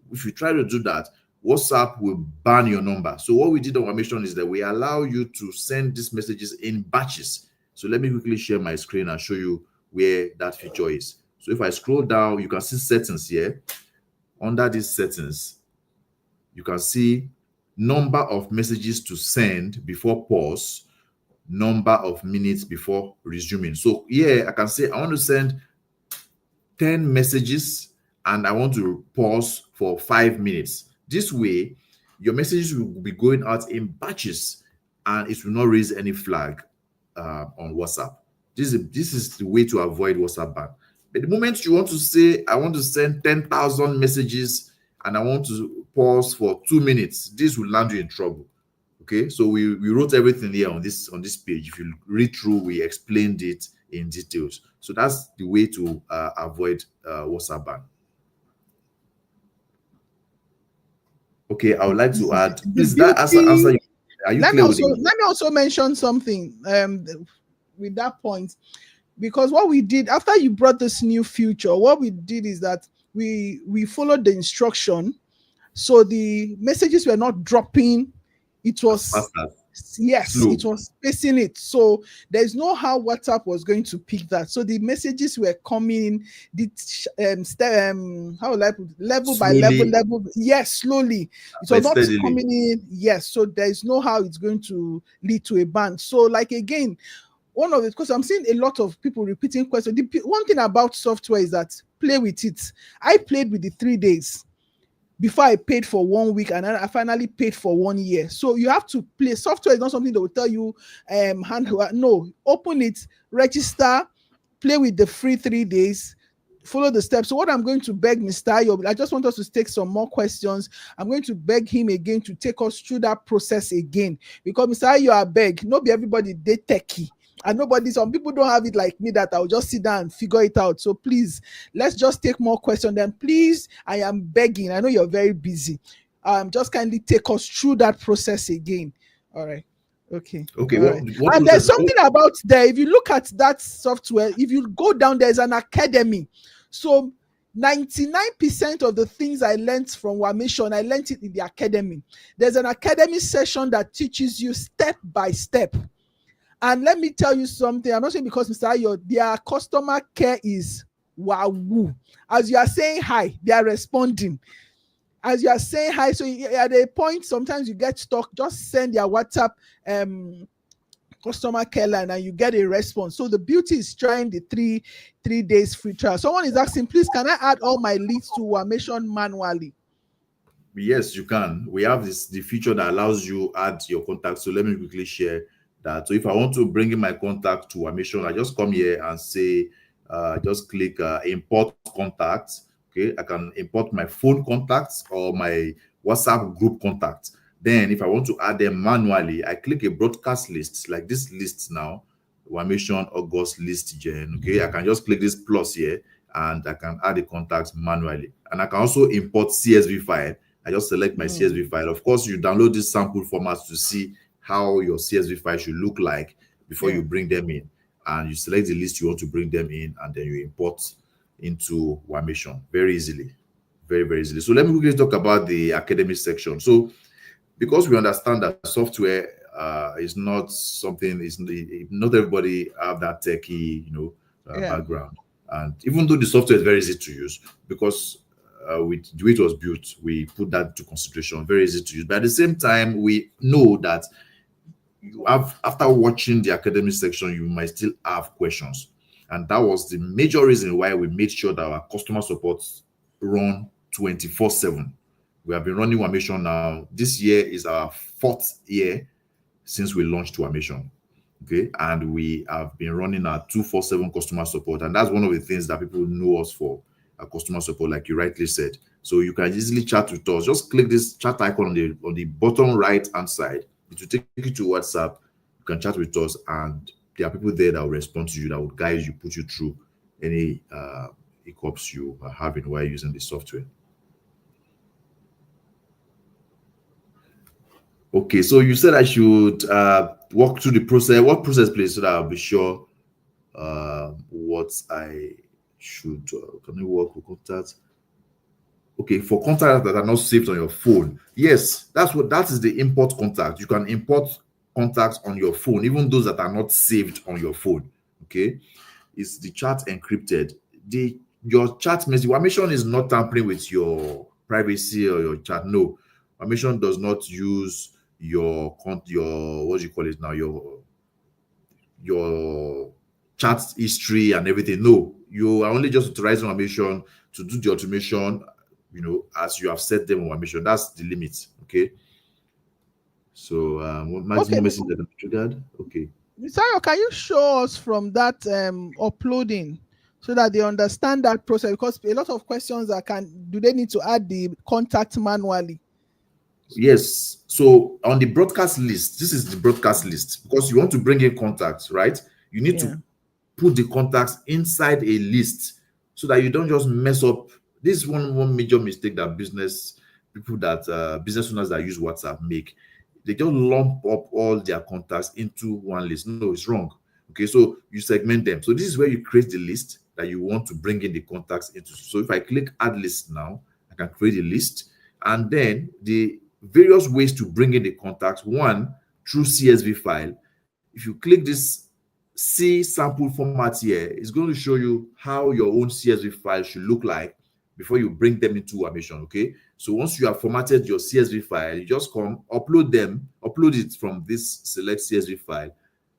If you try to do that, WhatsApp will ban your number. So what we did on our mission is that we allow you to send these messages in batches. So let me quickly share my screen and show you where that feature is. So if I scroll down, you can see settings here. Under these settings, you can see number of messages to send before pause, number of minutes before resuming. So here I can say I want to send 10 messages and I want to pause for 5 minutes. This way, your messages will be going out in batches and it will not raise any flag on WhatsApp. This is the way to avoid WhatsApp ban. But the moment you want to say, I want to send 10,000 messages and I want to pause for 2 minutes, this will land you in trouble. Okay, so we wrote everything here on this page. If you read through, we explained it in details. So that's the way to avoid WhatsApp ban. Okay, I would like to add. Please, that answer. Are you clear with it? Let me also mention something with that point, because what we did after you brought this new feature, what we did is that we followed the instruction, so the messages were not dropping. It was slow. It was spacing it. So there's no how WhatsApp was going to pick that. So the messages were coming in level slowly. By level. Yes, slowly. It was not steadily. coming in. Yes. So there's no how it's going to lead to a ban. So like again, one of it, because I'm seeing a lot of people repeating questions. One thing about software is that play with it. I played with the 3 days before I paid for 1 week, and then I finally paid for 1 year. So you have to play. Software is not something that will tell you, no, open it, register, play with the free 3 days, follow the steps. So what I'm going to beg Mr. Ayo, I just want us to take some more questions. I'm going to beg him again to take us through that process again, because Mr. Ayo, I beg, not be everybody they techie. And some people don't have it like me that I'll just sit down and figure it out. So please, let's just take more questions. Then please, I am begging. I know you're very busy. Just kindly take us through that process again. All right. Okay. Okay. Right. And there's something about there. If you look at that software, if you go down, there's an academy. So 99% of the things I learned from WAmation, I learned it in the academy. There's an academy session that teaches you step by step. And let me tell you something. I'm not saying because Mr. Ayo, their customer care is wow. As you are saying hi, they are responding. As you are saying hi, so at a point, sometimes you get stuck. Just send your WhatsApp customer care line and you get a response. So the beauty is trying the three days free trial. Someone is asking, please, can I add all my leads to WAmation manually? Yes, you can. We have the feature that allows you add your contacts. So let me quickly share that. So if I want to bring in my contact to WAmation, I just come here and say, just click import contacts. Okay, I can import my phone contacts or my WhatsApp group contacts. Then if I want to add them manually, I click a broadcast list, like this list now, WAmation August list gen. Okay, I can just click this plus here and I can add the contacts manually. And I can also import CSV file. I just select my CSV file. Of course, you download this sample format to see how your CSV file should look like before you bring them in. And you select the list you want to bring them in, and then you import into WAmation very easily. Very, very easily. So let me quickly talk about the academic section. So because we understand that software is not something, not everybody have that techie, background. And even though the software is very easy to use, because with the way it was built, we put that into consideration, very easy to use. But at the same time, we know that after watching the academic section, you might still have questions. And that was the major reason why we made sure that our customer support run 24/7. We have been running WAmation now. This year is our 4th year since we launched WAmation. Okay, and we have been running our 247 customer support, and that's one of the things that people know us for, our customer support, like you rightly said. So you can easily chat with us. Just click this chat icon on the bottom right hand side. It will take you to WhatsApp. You can chat with us, and there are people there that will respond to you, that will guide you, put you through any hiccups you are having while using the software. Okay, so you said I should walk through the process. What process, please, so that I'll be sure what I should. Can you work with contacts? Okay, for contacts that are not saved on your phone. Yes, that is the import contact. You can import contacts on your phone, even those that are not saved on your phone. Okay, is the chat encrypted? Your chat message. WAmation is not tampering with your privacy or your chat. No, WAmation does not use your what do you call it now, your chat history and everything. No, you are only just authorizing WAmation to do the automation, as you have set them on WAmation. That's the limit. Okay, so maximum message that can be triggered. Okay, Sayo, can you show us from that uploading so that they understand that process? Because a lot of questions do they need to add the contact manually? Yes. So on the broadcast list, this is the broadcast list, because you want to bring in contacts, right? You need to put the contacts inside a list so that you don't just mess up. This is one major mistake that business owners that use WhatsApp make. They just lump up all their contacts into one list. No, it's wrong. Okay, so you segment them. So this is where you create the list that you want to bring in the contacts into. So if I click add list now, I can create a list, and then the various ways to bring in the contacts. One, through CSV file. If you click this C sample format here, it's going to show you how your own CSV file should look like before you bring them into WAmation. Okay, so once you have formatted your CSV file, you just come upload it from this select CSV file,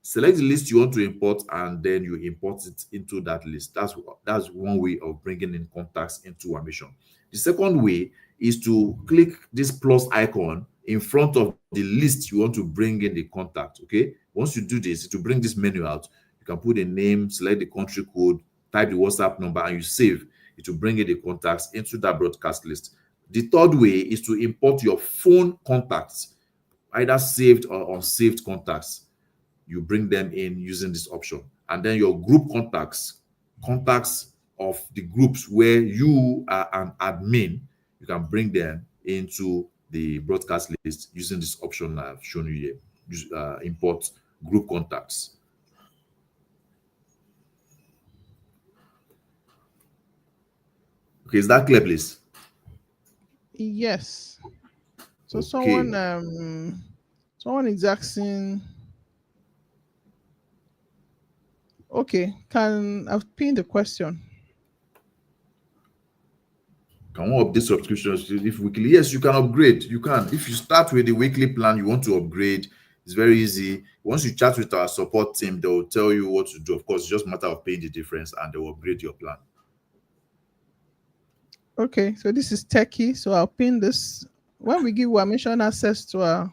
select the list you want to import, and then you import it into that list. That's one way of bringing in contacts into WAmation. The second way is to click this plus icon in front of the list you want to bring in the contact. Okay, once you do this, to bring this menu out, you can put a name, select the country code, type the WhatsApp number, and you save it to bring in the contacts into that broadcast list. The third way is to import your phone contacts, either saved or unsaved contacts. You bring them in using this option, and then your group contacts of the groups where you are an admin, you can bring them into the broadcast list using this option I've shown you here. Import group contacts. Okay, is that clear, please? Yes. So okay. someone is asking. Okay, I've pinned the question. Can we update subscriptions if weekly? Yes, you can upgrade. You can. If you start with the weekly plan, you want to upgrade, it's very easy. Once you chat with our support team, they will tell you what to do. Of course, it's just a matter of paying the difference, and they will upgrade your plan. Okay, so this is Techie. So I'll pin this. When we give WAmation access to our...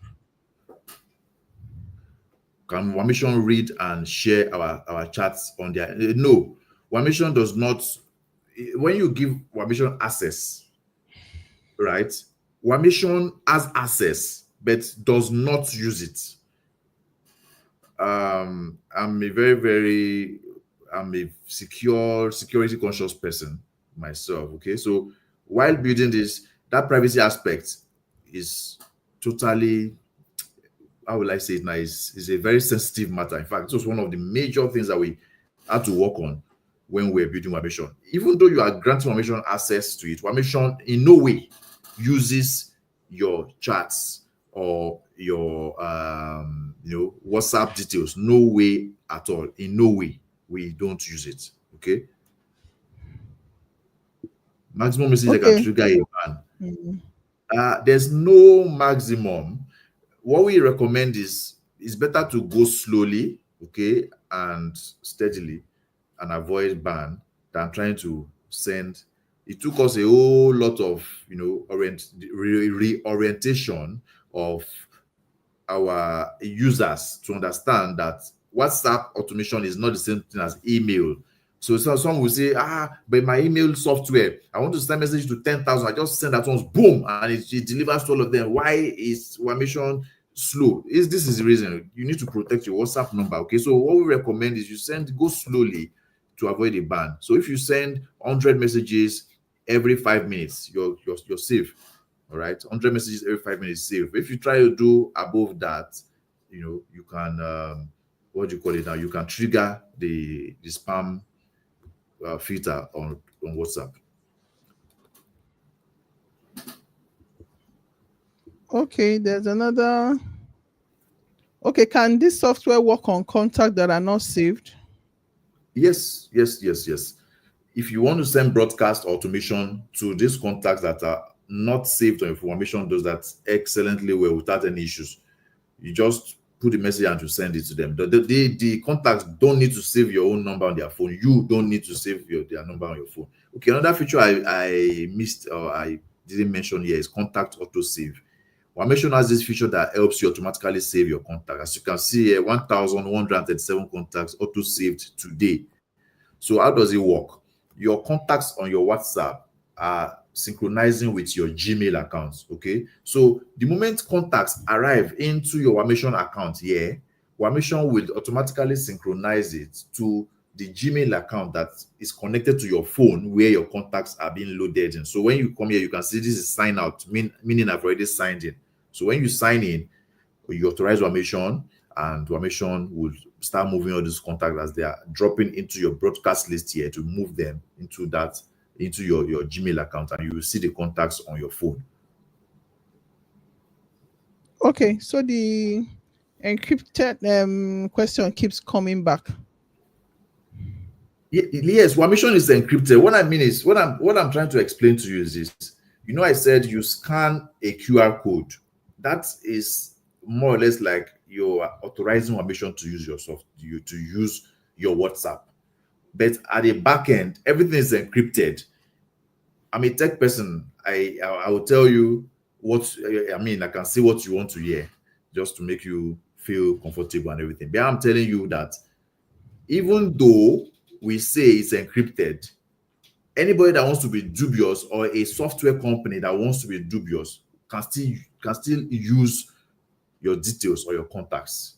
Can WAmation read and share our chats on their... No, WAmation does not. When you give WAmation access, right? WAmation has access, but does not use it. I'm a security conscious person myself. Okay, so while building this, that privacy aspect is totally, how will I say it now, is a very sensitive matter. In fact, it was one of the major things that we had to work on when we're building WAmation. Even though you are granting WAmation access to it, WAmation in no way uses your chats or your WhatsApp details. No way at all. In no way. We don't use it. Okay. Maximum message that can trigger a ban. There's no maximum. What we recommend is it's better to go slowly, okay, and steadily, and avoid ban than trying to send it took us a whole lot of, you know, reorientation of our users to understand that WhatsApp automation is not the same thing as email. So some will say, but my email software, I want to send message to 10,000. I just send that once, boom, and it delivers to all of them. Why is WAmation slow? This is the reason. You need to protect your WhatsApp number. Okay, so what we recommend is you go slowly to avoid a ban. So if you send 100 messages every 5 minutes, you're safe. All right, 100 messages every 5 minutes safe. If you try to do above that, you know, you can what do you call it now? You can trigger the spam filter on WhatsApp. Okay, there's another. Okay, can this software work on contacts that are not saved? Yes. If you want to send broadcast automation to these contacts that are not saved on your WAmation, does that excellently well without any issues. You just put the message and to send it to them. The contacts don't need to save your own number on their phone. You don't need to save their number on your phone. Okay, another feature I missed or I didn't mention here is contact auto save. WAmation has this feature that helps you automatically save your contact. As you can see here, 1,137 contacts auto saved today. So how does it work? Your contacts on your WhatsApp are synchronizing with your Gmail account. Okay, so the moment contacts arrive into your WAmation account here, WAmation will automatically synchronize it to the Gmail account that is connected to your phone where your contacts are being loaded in. So when you come here, you can see this is sign out, meaning I've already signed in. So when you sign in, you authorize WAmation, and WAmation will start moving all these contacts as they are dropping into your broadcast list here to move them into your Gmail account, and you will see the contacts on your phone. Okay, so the encrypted question keeps coming back. Yes, WAmation is encrypted. What I mean is, what I'm trying to explain to you is this. You know, I said you scan a QR code. That is more or less like you're authorizing WAmation to use to use your WhatsApp. But at the back end, everything is encrypted. I'm a tech person. I will tell you what I mean. I can say what you want to hear, just to make you feel comfortable and everything. But I'm telling you that even though we say it's encrypted, anybody that wants to be dubious, or a software company that wants to be dubious, can still use your details or your contacts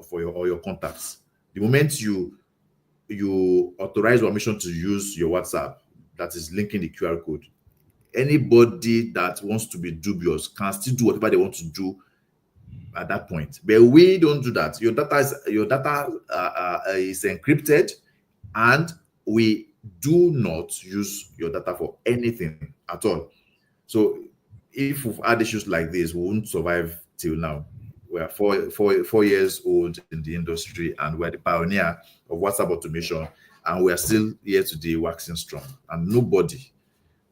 for your contacts. The moment you authorize WAmation to use your WhatsApp that is linking the QR code, anybody that wants to be dubious can still do whatever they want to do at that point. But we don't do that. Your data is encrypted, and we do not use your data for anything at all. So if we've had issues like this, we wouldn't survive till now. We are four years old in the industry, and we're the pioneer of WhatsApp automation, and we are still here today waxing strong. And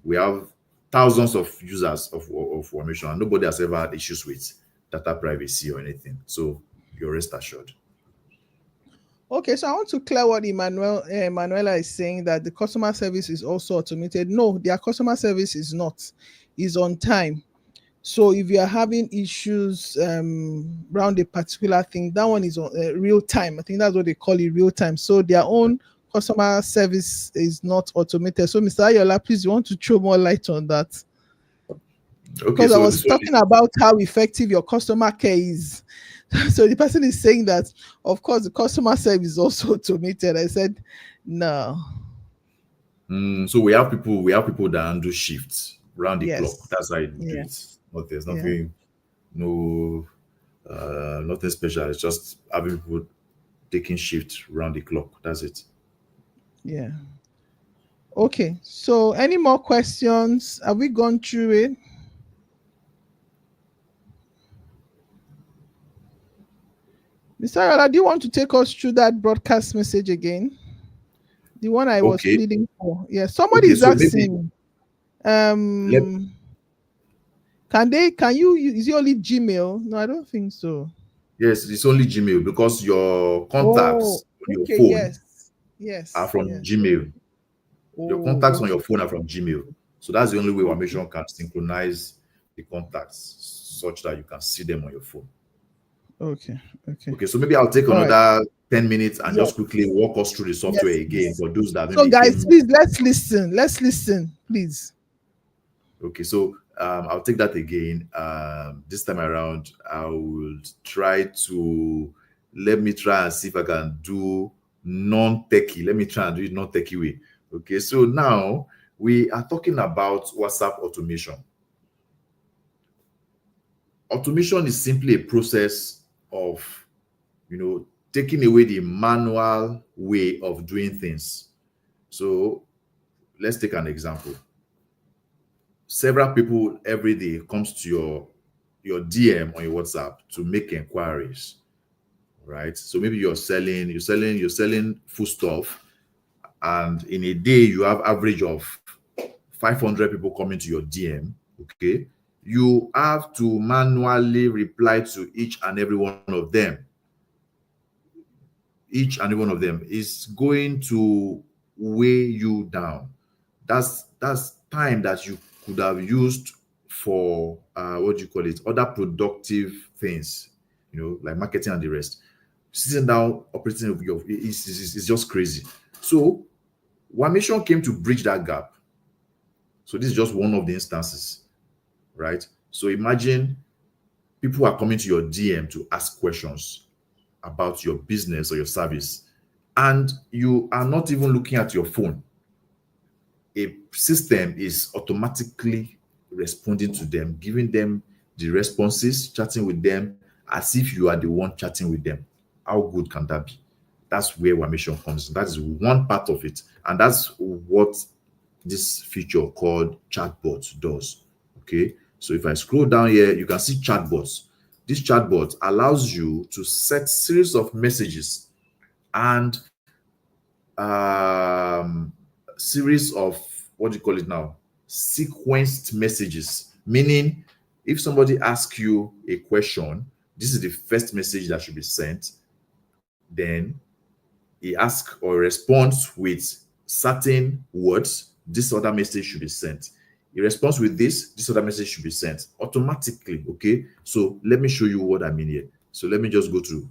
we have thousands of users of WAmation, and nobody has ever had issues with data privacy or anything. So you're rest assured. Okay, so I want to clear what Manuela is saying, that the customer service is also automated. No, their customer service is not. It's on time. So if you are having issues around a particular thing, that one is on real time. I think that's what they call it, real time. So their own customer service is not automated. So Mr. Ayola, please, you want to throw more light on that? Okay, because I was talking about how effective your customer care is. So the person is saying that, of course, the customer service is also automated. I said, no. So we have people that handle shifts around the clock. That's how you do it. There's nothing, nothing special. It's just having people taking shift around the clock. That's it. Yeah. Okay. So any more questions? Have we gone through it? Mr. Ayola, do you want to take us through that broadcast message again? The one I was pleading for. Yeah, somebody is asking. Can you is it only Gmail? No, I don't think so. Yes, it's only Gmail, because your contacts on your phone are from Gmail. Your Oh, contacts on okay. your phone are from Gmail. So that's the only way WAmation can synchronize the contacts such that you can see them on your phone. Okay. Okay. Okay, so maybe I'll take All right. another 10 minutes and Yeah. just quickly walk us through the software Yes, again please. for those that So, maybe guys, came. please let's listen. Let's listen, please. Okay, so I'll take that again. This time around, I will try to let me try and see if I can do non-techie. Let me try and do it non-techie way. Okay, so now we are talking about WhatsApp automation. Automation is simply a process of, taking away the manual way of doing things. So let's take an example. Several people every day comes to your DM on your WhatsApp to make inquiries, right? So maybe you're selling foodstuff, and in a day you have average of 500 people coming to your DM. Okay, you have to manually reply to each and every one of them. Each and every one of them is going to weigh you down. That's time that you could have used for what do you call it, other productive things, like marketing and the rest. Sitting down operating of your is just crazy. So WAmation came to bridge that gap. So this is just one of the instances, right? So imagine people are coming to your DM to ask questions about your business or your service, and you are not even looking at your phone. A system is automatically responding to them, giving them the responses, chatting with them as if you are the one chatting with them. How good can that be? That's where WAmation comes in. That is one part of it. And that's what this feature called chatbot does. Okay. So if I scroll down here, you can see chatbots. This chatbot allows you to set series of messages and series of, what do you call it now, sequenced messages, meaning if somebody asks you a question, this is the first message that should be sent. Then he asks or responds with certain words, this other message should be sent. He responds with this other message should be sent automatically. Okay, so let me show you what I mean here. So let me just go to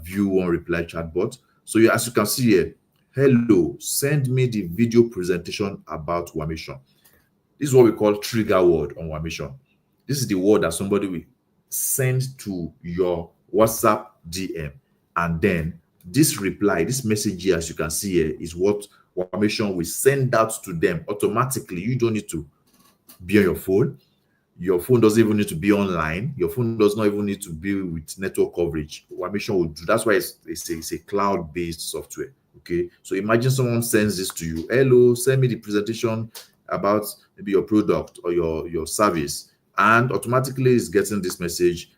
view one reply chatbot. So as you can see here, hello, send me the video presentation about WAmation. This is what we call trigger word on WAmation. This is the word that somebody will send to your WhatsApp DM. And then this reply, this message here, as you can see here, is what WAmation will send out to them automatically. You don't need to be on your phone. Your phone doesn't even need to be online. Your phone does not even need to be with network coverage. WAmation will do. That's why it's a cloud-based software. Okay. So imagine someone sends this to you. Hello, send me the presentation about maybe your product or your service, and automatically is getting this message,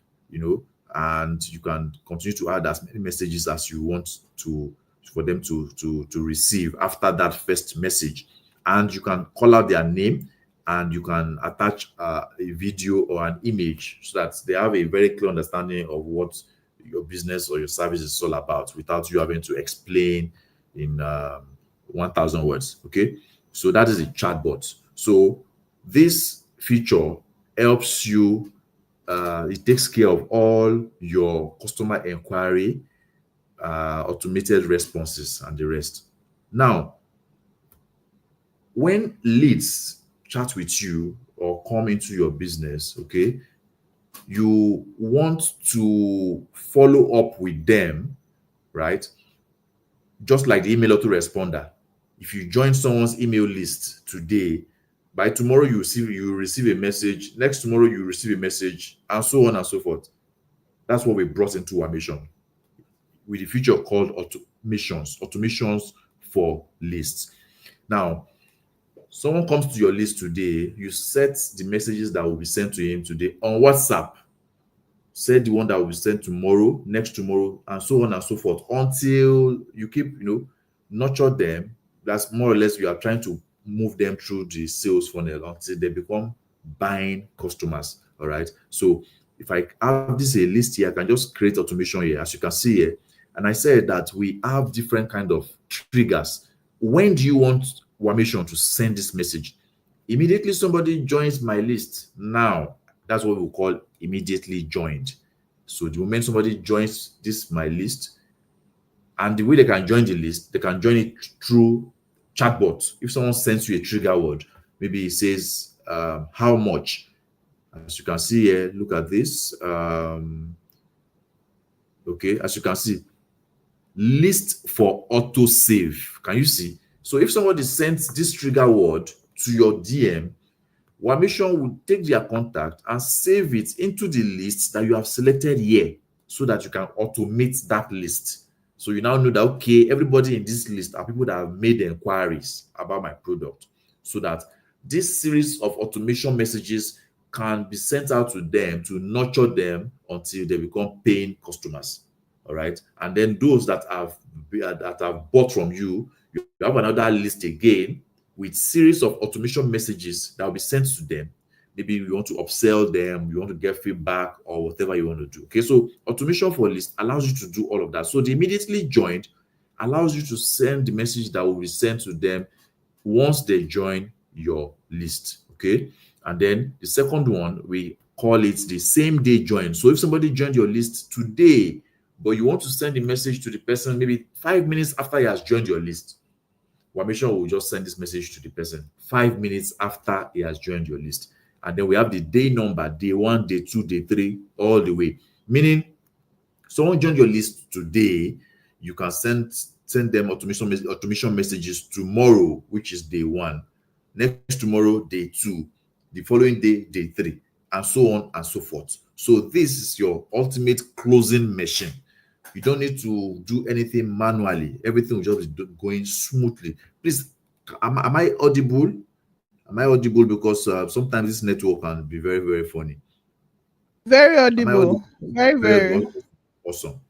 and you can continue to add as many messages as you want to for them to receive after that first message. And you can call out their name, and you can attach a video or an image so that they have a very clear understanding of what your business or your service is all about without you having to explain in 1,000 words. Okay, so that is a chatbot. So this feature helps you. It takes care of all your customer inquiry, automated responses, and the rest. Now, when leads chat with you or come into your business, okay, you want to follow up with them, right? Just like the email autoresponder. If you join someone's email list today, by tomorrow you receive a message, next tomorrow you receive a message, and so on and so forth. That's what we brought into WAmation with the feature called automations for lists. Now, someone comes to your list today, you set the messages that will be sent to him today on WhatsApp. Set the one that will be sent tomorrow, next tomorrow, and so on and so forth, until you keep, nurture them. That's more or less, you are trying to move them through the sales funnel until they become buying customers. All right. So if I have this a list here, I can just create automation here, as you can see here. And I said that we have different kind of triggers. When do you want WAmation to send this message. Immediately somebody joins my list. Now, that's what we call immediately joined. So the moment somebody joins this my list, and the way they can join the list, they can join it through chatbot. If someone sends you a trigger word, maybe it says how much. As you can see here, look at this. Okay, as you can see, list for auto save. Can you see? So if somebody sends this trigger word to your DM, WAmation will take their contact and save it into the list that you have selected here, so that you can automate that list. So you now know that, okay, everybody in this list are people that have made inquiries about my product, so that this series of automation messages can be sent out to them to nurture them until they become paying customers. All right. And then those that have bought from you, you have another list again with series of automation messages that will be sent to them. Maybe you want to upsell them, you want to get feedback, or whatever you want to do. Okay, so automation for list allows you to do all of that. So the immediately joined allows you to send the message that will be sent to them once they join your list. Okay, and then the second one, we call it the same day join. So if somebody joined your list today, but you want to send a message to the person maybe 5 minutes after he has joined your list, WAmation will just send this message to the person 5 minutes after he has joined your list. And then we have the day number, day 1, day 2, day 3, all the way. Meaning, someone joined your list today, you can send them automation messages tomorrow, which is day 1. Next tomorrow, day 2. The following day, day 3, and so on and so forth. So this is your ultimate closing machine. You don't need to do anything manually. Everything will just be going smoothly. Please, am I audible? Am I audible? Because sometimes this network can be very, very funny. Very Am I audible? audible. Very, very. Awesome.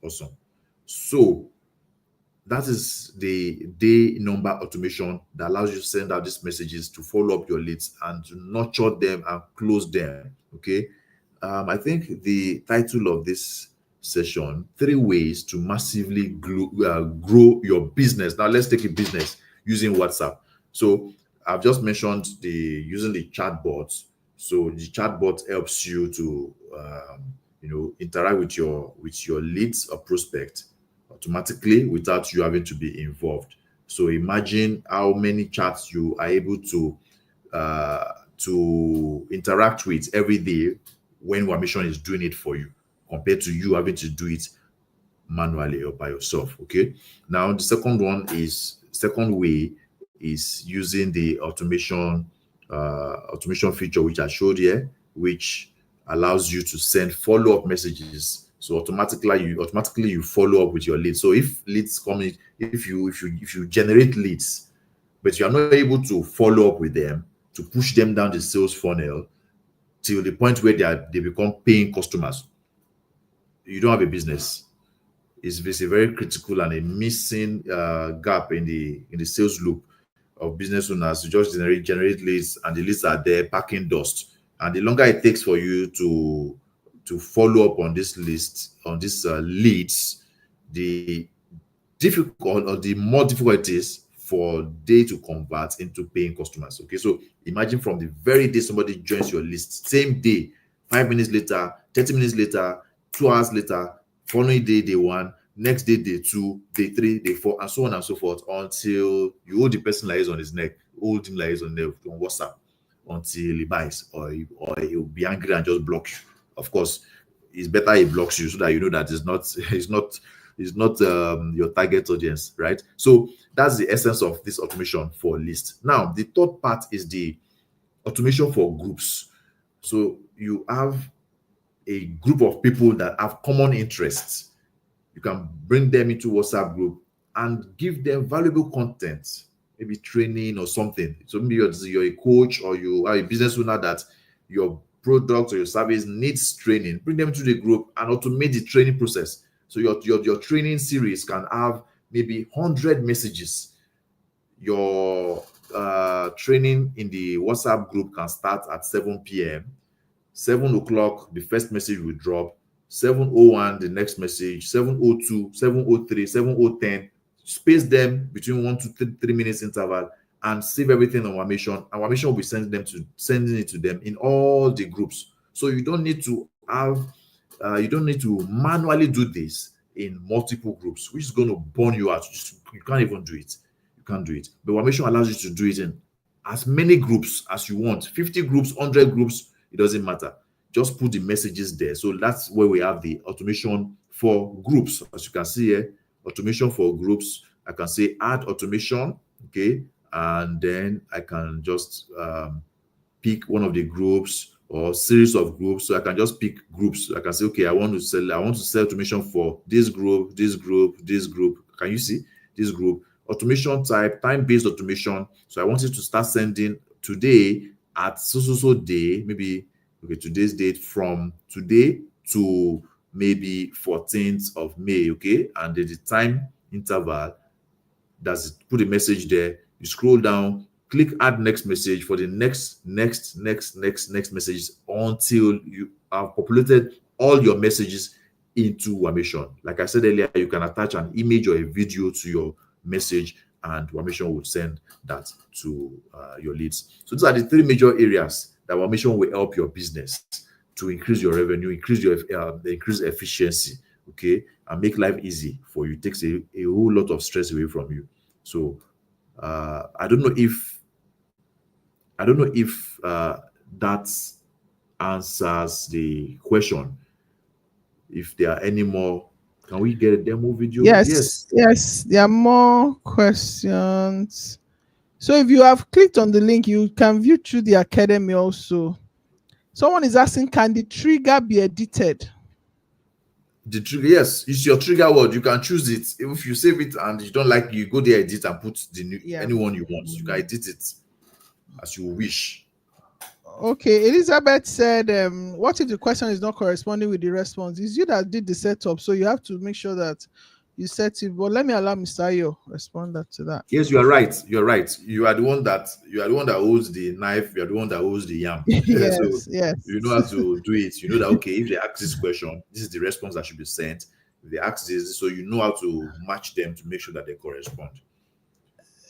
So that is the day number automation that allows you to send out these messages to follow up your leads and to nurture them and close them. Okay. I think the title of this session, 3 ways to massively grow your business. Now let's take a business using WhatsApp. So I've just mentioned using the chatbot. So the chatbot helps you to interact with your leads or prospect automatically without you having to be involved. So imagine how many chats you are able to interact with every day when WAmation is doing it for you, compared to you having to do it manually or by yourself. Okay. Now the second way is using the automation feature, which I showed here, which allows you to send follow-up messages. So automatically you follow up with your leads. So if leads come in, if you generate leads, but you are not able to follow up with them to push them down the sales funnel till the point where they become paying customers, you don't have a business. It's a very critical and a missing gap in the sales loop of business owners to just generate leads, and the leads are there packing dust. And the longer it takes for you to follow up on this list, on these leads, the more difficult it is for they to convert into paying customers. Okay, so imagine from the very day somebody joins your list, same day, 5 minutes later, 30 minutes later, 2 hours later, following day, day 1, next day, day 2, day 3, day 4, and so on and so forth, until you hold the person like on his neck, hold him like on WhatsApp until he buys, or he'll be angry and just block you. Of course, it's better he blocks you so that you know that it's not your target audience, right? So that's the essence of this automation for list. Now, the third part is the automation for groups. So you have a group of people that have common interests. You can bring them into WhatsApp group and give them valuable content, maybe training or something. So maybe you're a coach, or you are a business owner that your product or your service needs training. Bring them to the group and automate the training process. So your training series can have maybe 100 messages. Your training in the WhatsApp group can start at 7 p.m. 7 o'clock, the first message will drop. 7:01, the next message. 7:02, 7:03, 7:10. Space them between 1 to 3 minutes interval, and save everything on WAmation, and WAmation will be sending it to them in all the groups. So you don't need to manually do this in multiple groups, which is going to burn you out. You can't even do it. You can't do it. But WAmation allows you to do it in as many groups as you want. 50 groups, 100 groups, it doesn't matter. Just put the messages there. So that's where we have the automation for groups. As you can see here, automation for groups. I can say add automation, okay, and then I can just pick one of the groups or series of groups. So I can just pick groups. I can say, okay, I want to sell automation for this group, this group, this group. Can you see this group? Automation type, time-based automation. So I want it to start sending today at so day, maybe okay, today's date from today to maybe 14th of May, okay, and the time interval. That's it. Put a message there. You scroll down, click add next message for the next message until you have populated all your messages into WAmation. Like I said earlier, you can attach an image or a video to your message, and WAmation will send that to your leads. So these are the three major areas that WAmation will help your business to increase your revenue, increase efficiency, okay, and make life easy for you. It takes a whole lot of stress away from you. So I don't know if that answers the question. If there are any more, can we get a demo video? Yes, there are more questions. So if you have clicked on the link, you can view through the academy also. Someone is asking, can the trigger be edited? The trigger, yes, it's your trigger word. You can choose it. If you save it and you don't like, you go there, edit, and put anyone you want. You can edit it as you wish. Okay, Elizabeth said, what if the question is not corresponding with the response? It's you that did the setup, so you have to make sure that you set it. But let me allow Mr. Ayo respond to that. Yes, you are right. You're right. You are the one that holds the knife. You are the one that holds the yam. Yes, so yes. You know how to do it. You know that, okay, if they ask this question, this is the response that should be sent. If they ask this, so you know how to match them to make sure that they correspond.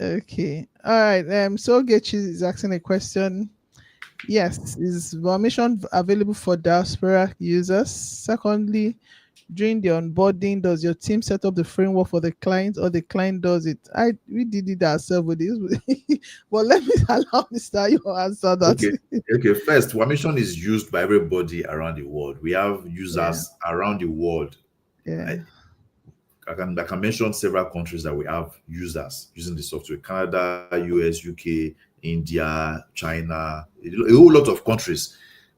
Okay. All right. So Gechi is asking a question. Yes, is WAmation available for diaspora users? Secondly, during the onboarding, does your team set up the framework for the client, or the client does it? We did it ourselves with this. But let me allow Mr. You answer that. Okay. First, WAmation is used by everybody around the world. We have users around the world. Yeah. I can mention several countries that we have users using the software: Canada, US, UK, India, China, a whole lot of countries.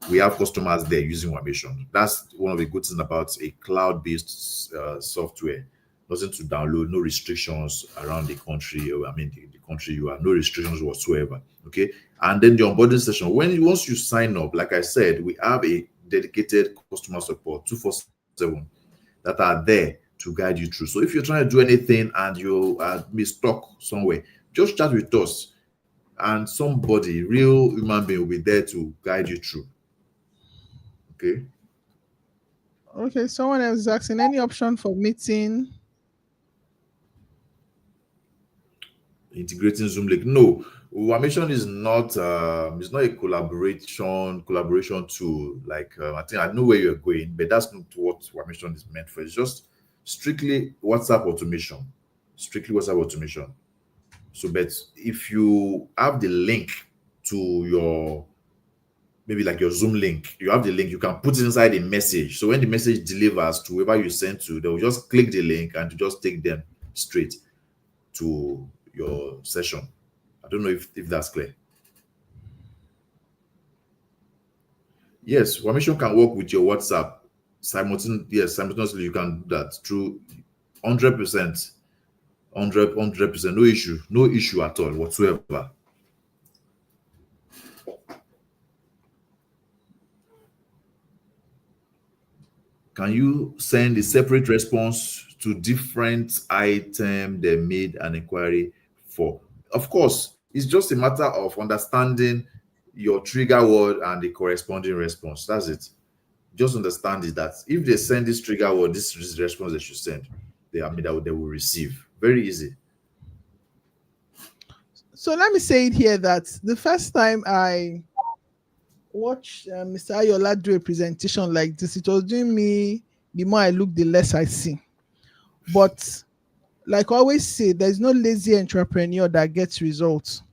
We have customers there using WAmation. That's one of the good things about a cloud-based software. Nothing to download, no restrictions around the country. The country you are, no restrictions whatsoever. Okay, and then the onboarding session. Once you sign up, like I said, we have a dedicated customer support 24/7 that are there to guide you through. So if you're trying to do anything and you are stuck somewhere, just chat with us, and somebody, real human being, will be there to guide you through. Okay. Okay. Someone else is asking, any option for meeting? Integrating Zoom link? No. WAmation is not it's not a collaboration tool. Like I think I know where you're going, but that's not what WAmation is meant for. It's just strictly WhatsApp automation. So, but if you have the link to your, maybe like your Zoom link, you have the link, you can put it inside a message. So when the message delivers to whoever you send to, they'll just click the link and just take them straight to your session. I don't know if that's clear. Yes, WAmation can work with your WhatsApp simultaneously. You can do that through 100%. 100%, no issue at all whatsoever. Can you send a separate response to different item they made an inquiry for? Of course, it's just a matter of understanding your trigger word and the corresponding response. That's it. Just understand it, that if they send this trigger word, this is the response they should send. They will receive. Very easy. So let me say it here that the first time I watched Mr. Ayola do a presentation like this, it was doing me, the more I look, the less I see. But like I always say, there's no lazy entrepreneur that gets results.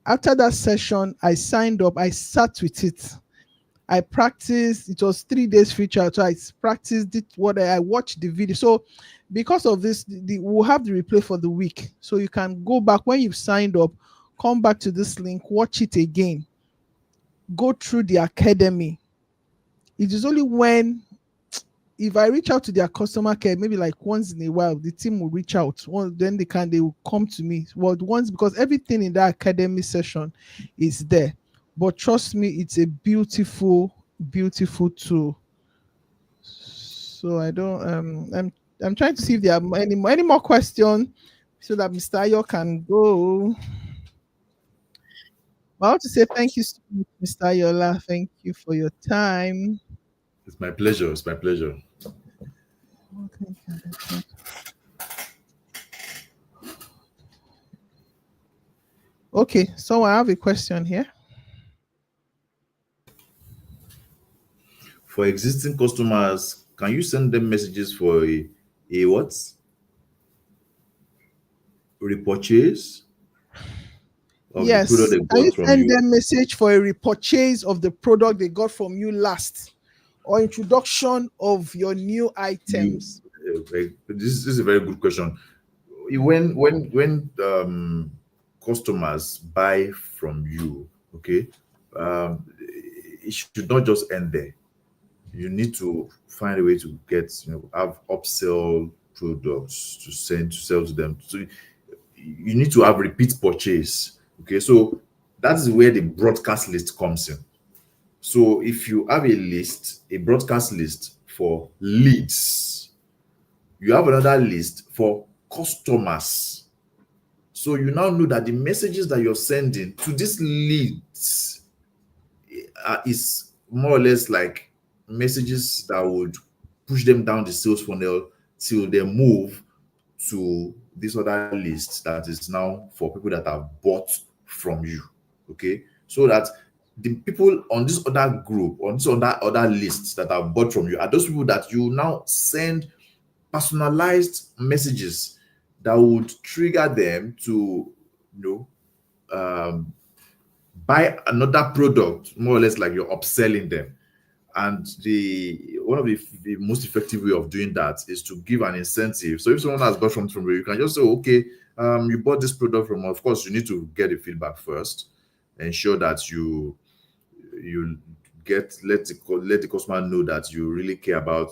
After that session, I signed up, I sat with it. I practiced, it was 3 days feature. So I practiced it, what I watched the video. So because of this, we'll have the replay for the week. So you can go back when you've signed up, come back to this link, watch it again, go through the academy. It is only when, if I reach out to their customer care, maybe like once in a while, the team will reach out. Then they will come to me. Well, once, because everything in that academy session is there. But trust me, it's a beautiful, beautiful tool. So I don't I'm trying to see if there are any more questions so that Mr. Ayo can go. I want to say thank you so much, Mr. Ayola. Thank you for your time. It's my pleasure. It's my pleasure. Okay, so I have a question here. For existing customers, can you send them messages for a what? Repurchase of the product Yes, they can you bought from send you? them message for a repurchase of the product they got from you last, or introduction of your new You items? this is a very good question. When customers buy from you, okay, it should not just end there. You need to find a way to get, have upsell products to sell to them. So you need to have repeat purchase. Okay, so that's where the broadcast list comes in. So if you have a broadcast list for leads, you have another list for customers. So you now know that the messages that you're sending to these leads is more or less like messages that would push them down the sales funnel till they move to this other list that is now for people that have bought from you. Okay, so that the people on this other group, on this other lists that have bought from you, are those people that you now send personalized messages that would trigger them to, um, buy another product, more or less like you're upselling them. And the one of the most effective way of doing that is to give an incentive. So if someone has bought something from you, you can just say, okay, you bought this product from, of course, you need to get the feedback first, ensure that you let the customer know that you really care about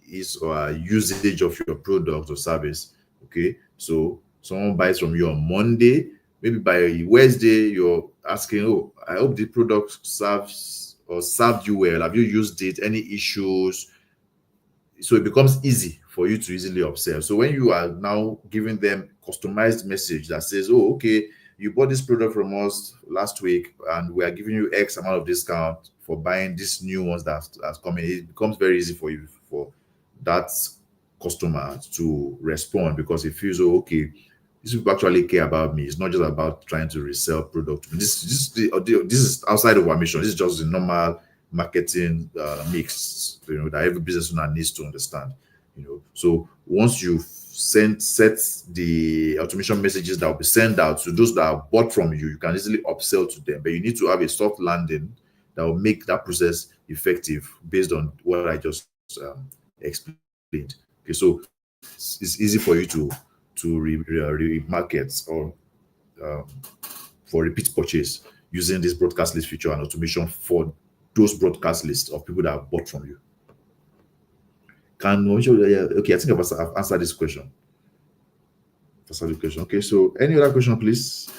his or her usage of your product or service. Okay, so someone buys from you on Monday, maybe by Wednesday you're asking, oh, I hope the product served you well. Have you used it? Any issues? So it becomes easy for you to easily upsell. So when you are now giving them customized message that says, oh, okay, you bought this product from us last week and we are giving you X amount of discount for buying these new ones that's coming, it becomes very easy for you, for that customer to respond, because it feels, oh, okay, these people actually care about me. It's not just about trying to resell product. This is outside of our mission. This is just the normal marketing mix, that every business owner needs to understand. So once you set the automation messages that will be sent out to those that are bought from you, you can easily upsell to them. But you need to have a soft landing that will make that process effective based on what I just explained. Okay, so it's easy for you to market or um, for repeat purchase using this broadcast list feature and automation for those broadcast lists of people that have bought from you. Okay, I think I've answered this question. Okay, so any other question, please?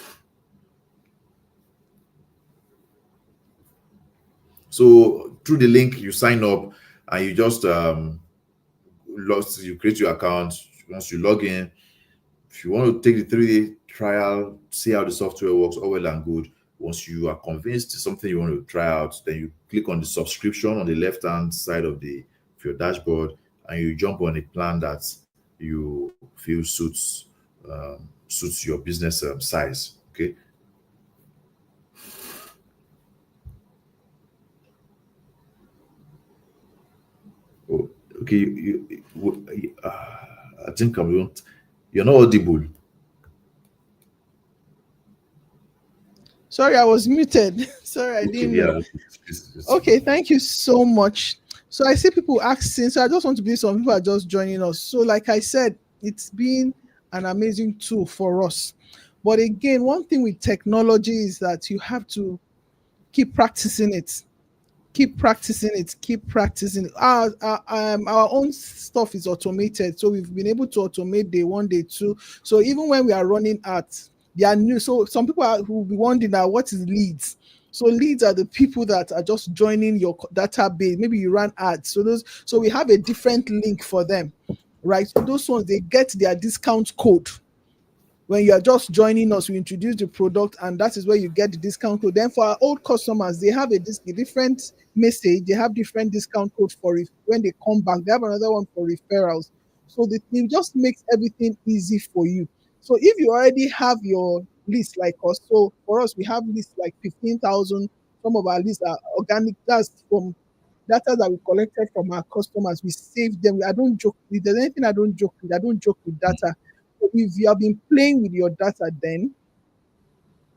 So through the link, you sign up and you just you create your account. Once you log in, if you want to take the 3-day trial, see how the software works, all well and good. Once you are convinced it's something you want to try out, then you click on the subscription on the left-hand side of your dashboard, and you jump on a plan that you feel suits your business size. Okay, Okay, I think you're not audible. Sorry, I was muted. Sorry, I Okay, didn't yeah, know. okay, it's Okay, fine. thank you so much. So I see people asking. So I just want to be some people are just joining us. So, like I said, it's been an amazing tool for us. But again, one thing with technology is that you have to keep practicing it. Keep practicing it. Keep practicing it. Our own stuff is automated. So we've been able to automate day one, day two. So even when we are running ads, they are new. So some people who will be wondering now what is leads. So leads are the people that are just joining your database. Maybe you run ads. So we have a different link for them, right? So those ones they get their discount code when you are just joining us. We introduce the product, and that is where you get the discount code. Then for our old customers, they have a different message. They have different discount code for it when they come back. They have another one for referrals. So it just makes everything easy for you. So if you already have your list like us, so for us, we have lists like 15,000. Some of our lists are organic. That's from data that we collected from our customers. We save them. I don't joke. If there's anything I don't joke with, I don't joke with data. So if you have been playing with your data, then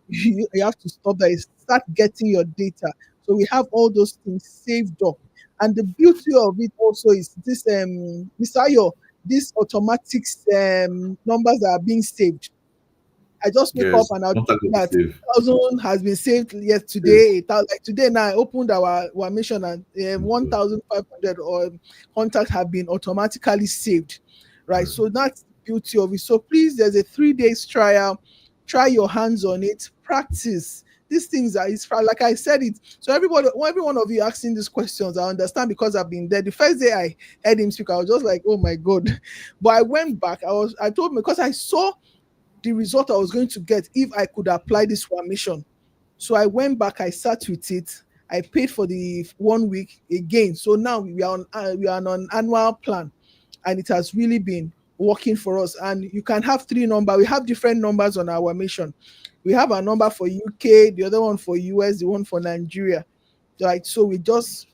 you have to stop that. Start getting your data. So we have all those things saved up. And the beauty of it also is this, Mr. Ayo, these automatic numbers that are being saved. I just wake up Yes, and I'll contact will be that safe. 1,000 has been saved Yes. yesterday. Like today now, I opened our mission and Okay. 1,500 or contacts have been automatically saved, right? So that's the beauty of it. So please, there's a 3 days trial. Try your hands on it. Practice. These things are it's like I said it. So every one of you asking these questions, I understand because I've been there. The first day I heard him speak, I was just like, oh my god. But I went back. I told him because I saw the result I was going to get if I could apply this formation. So I went back, I sat with it, I paid for the 1 week again. So now we are on an annual plan, and it has really been working for us. And you can have three numbers. We have different numbers on our mission. We have a number for UK, the other one for US, the one for Nigeria. Right. So we just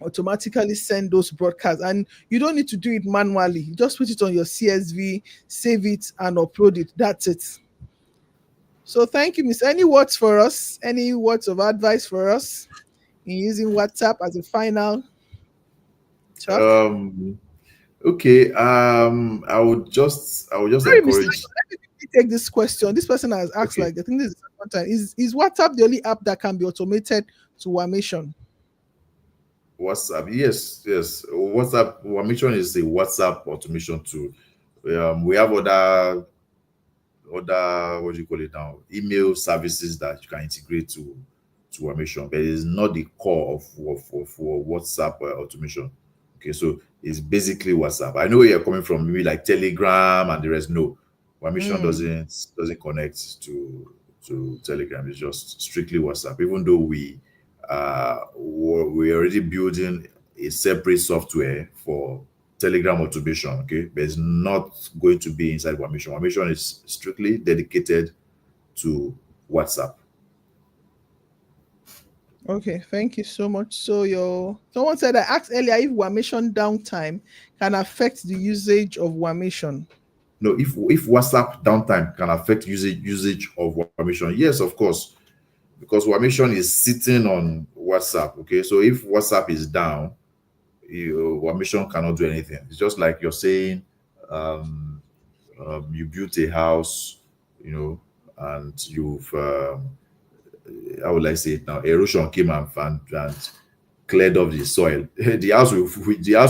automatically send those broadcasts, and you don't need to do it manually. You just put it on your CSV, save it, and upload it. That's it. So thank you, Miss. Any words for us? Any words of advice for us in using WhatsApp as a final talk? Um. Okay. I would just Sorry, Mr. encourage. Let me quickly take this question. This person has asked, Okay. like, I think this is the second time. Is WhatsApp the only app that can be automated to WAmation? WhatsApp. Yes, yes. WhatsApp. WAmation is a WhatsApp automation tool. We have other what do you call it now? Email services that you can integrate to WAmation, but it's not the core of WhatsApp automation. Okay, so it's basically WhatsApp. I know where you're coming from, maybe like Telegram and the rest. No, WAmation Mm, doesn't connect to Telegram. It's just strictly WhatsApp. Even though we're already building a separate software for Telegram automation, okay, but it's not going to be inside WAmation. WAmation is strictly dedicated to WhatsApp. okay, thank you so much. So your someone said I asked earlier if WAmation downtime can affect the usage of WAmation. No, if WhatsApp downtime can affect usage of WAmation, yes, of course, because WAmation is sitting on WhatsApp. Okay, so if WhatsApp is down, WAmation cannot do anything. It's just like you're saying, um, you built a house, you know, and you've how would I say it now? Erosion came and cleared off the soil. The house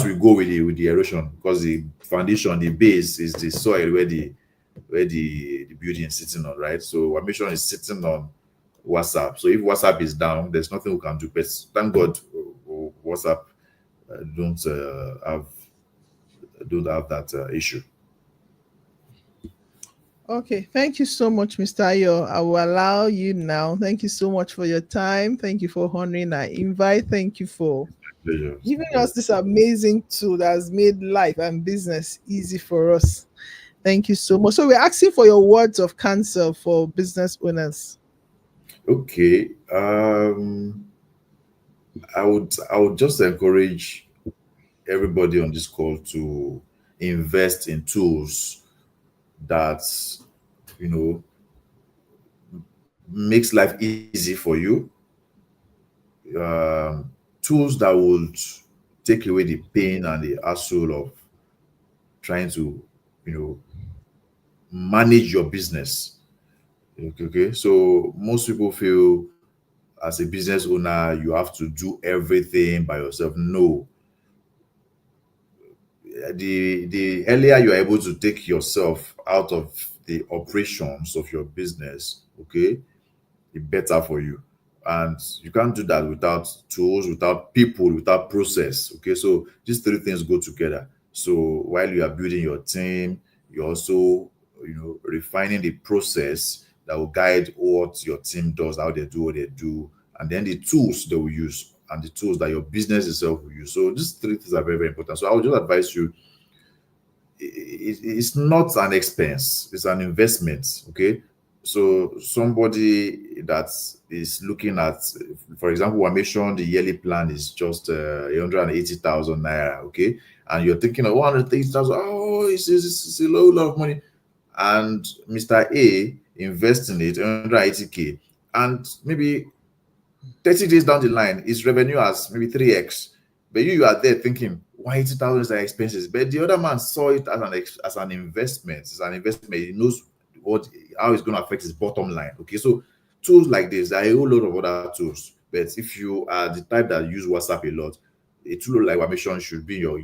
will go with the erosion because the foundation, the base is the soil where the building is sitting on, right? So our mission is sitting on WhatsApp. So if WhatsApp is down, there's nothing we can do. But thank God, WhatsApp don't have that issue. Okay, thank you so much, Mr. Ayo. I will allow you now. Thank you so much for your time. Thank you for honoring our invite. Thank you for Pleasure. It's my giving us pleasure. this amazing tool that has made life and business easy for us. Thank you so much. So we're asking for your words of counsel for business owners. Okay. I would just encourage everybody on this call to invest in tools that, you know, makes life easy for you. um, Tools that would take away the pain and the hassle of trying to, you know, manage your business. Okay. So most people feel as a business owner, you have to do everything by yourself. No, the earlier you are able to take yourself out of the operations of your business, okay, the better for you. And you can't do that without tools, without people, without process. Okay, so these three things go together. So while you are building your team, you're also, you know, refining the process that will guide what your team does, how they do what they do, and then the tools they will use and the tools that your business itself will use. So these three things are very, very important. So I would just advise you, it's not an expense, it's an investment. Okay, so somebody that is looking at, for example, WAmation, the yearly plan is just 180,000 naira. Okay, and you're thinking of 180,000. Oh, it's a low lot of money. And Mr. A invests in it 180k, and maybe 30 days down the line, his revenue has maybe 3x. But you are there thinking, why 80,000 is expenses? But the other man saw it as as an investment. It's an investment. He knows what how it's going to affect his bottom line. Okay, so tools like this, there are a whole lot of other tools. But if you are the type that use WhatsApp a lot, a tool like WAmation should be your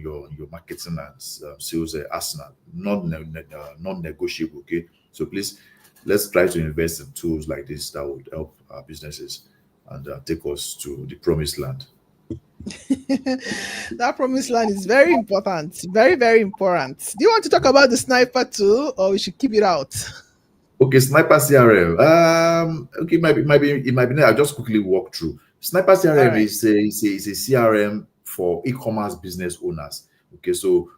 marketing and sales arsenal, not negotiable. Okay, so please, let's try to invest in tools like this that would help our businesses and take us to the promised land. That promised land is very important. Very, very important. Do you want to talk about the sniper too, or we should keep it out? Okay, Sniper CRM. Okay, it might be. I'll just quickly walk through. Sniper All CRM right. is a CRM for e-commerce business owners. Okay, so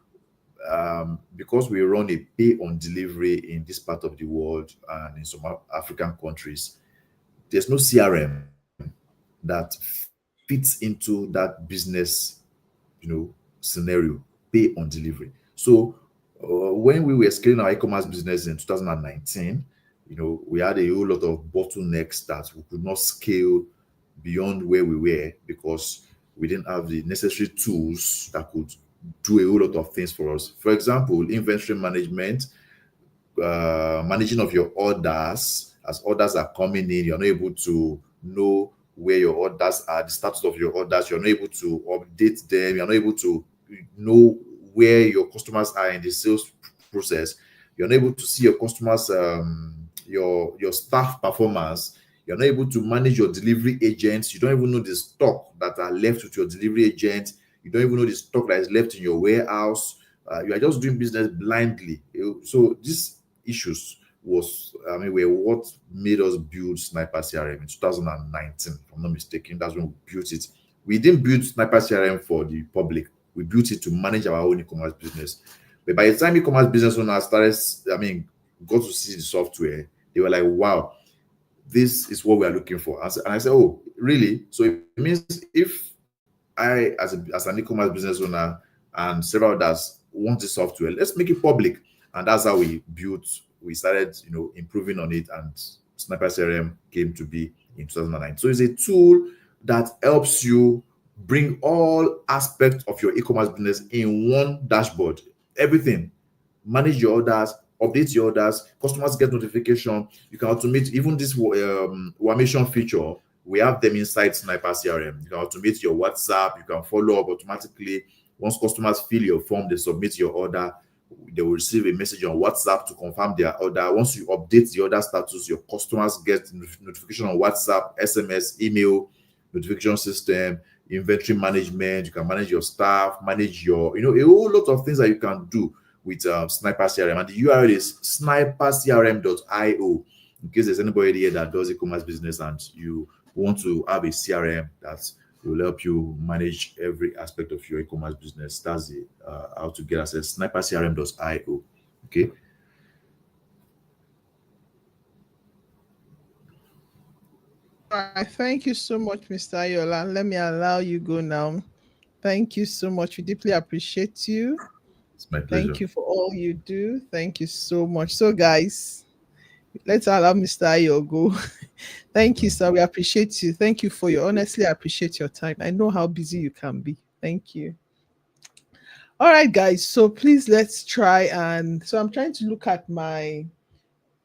because we run a pay on delivery in this part of the world and in some African countries, there's no CRM that fits into that business, scenario, pay on delivery. So when we were scaling our e-commerce business in 2019, we had a whole lot of bottlenecks that we could not scale beyond where we were because we didn't have the necessary tools that could do a whole lot of things for us. For example, inventory management, managing of your orders. As orders are coming in, you're not able to know where your orders are, the status of your orders. You're not able to update them. You're not able to know where your customers are in the sales process. You're not able to see your customers, your staff performance. You're not able to manage your delivery agents. You don't even know the stock that are left with your delivery agent. You don't even know the stock that is left in your warehouse. You are just doing business blindly. So these issues were what made us build Sniper CRM in 2019, if I'm not mistaken. That's when we built it. We didn't build Sniper CRM for the public. We built it to manage our own e-commerce business. But by the time e-commerce business owners got to see the software, they were like, wow, this is what we are looking for. And I said, oh, really? So it means if I, as an e-commerce business owner and several others want the software, let's make it public. And that's how we started, improving on it. And Sniper CRM came to be in 2009. So it's a tool that helps you bring all aspects of your e-commerce business in one dashboard. Everything. Manage your orders, update your orders, customers get notification. You can automate even this WAmation feature. We have them inside Sniper CRM. You can automate your WhatsApp. You can follow up automatically. Once customers fill your form, they submit your order. They will receive a message on WhatsApp to confirm their order. Once you update the order status, your customers get notification on WhatsApp, SMS, email, notification system, inventory management. You can manage your staff, manage your, a whole lot of things that you can do with Sniper CRM. And the URL is snipercrm.io. In case there's anybody here that does e-commerce business and you want to have a CRM that will help you manage every aspect of your e-commerce business, that's the how to get access. Snipercrm.io. Okay. All right. Thank you so much, Mr. Ayola. Let me allow you go now. Thank you so much. We deeply appreciate you. It's my pleasure. Thank you for all you do. Thank you so much. So, guys, let's allow Mr. Ayo go. Thank you, sir. We appreciate you. Thank you for your honestly, I appreciate your time. I know how busy you can be. Thank you. All right, guys. So please let's try, and so I'm trying to look at my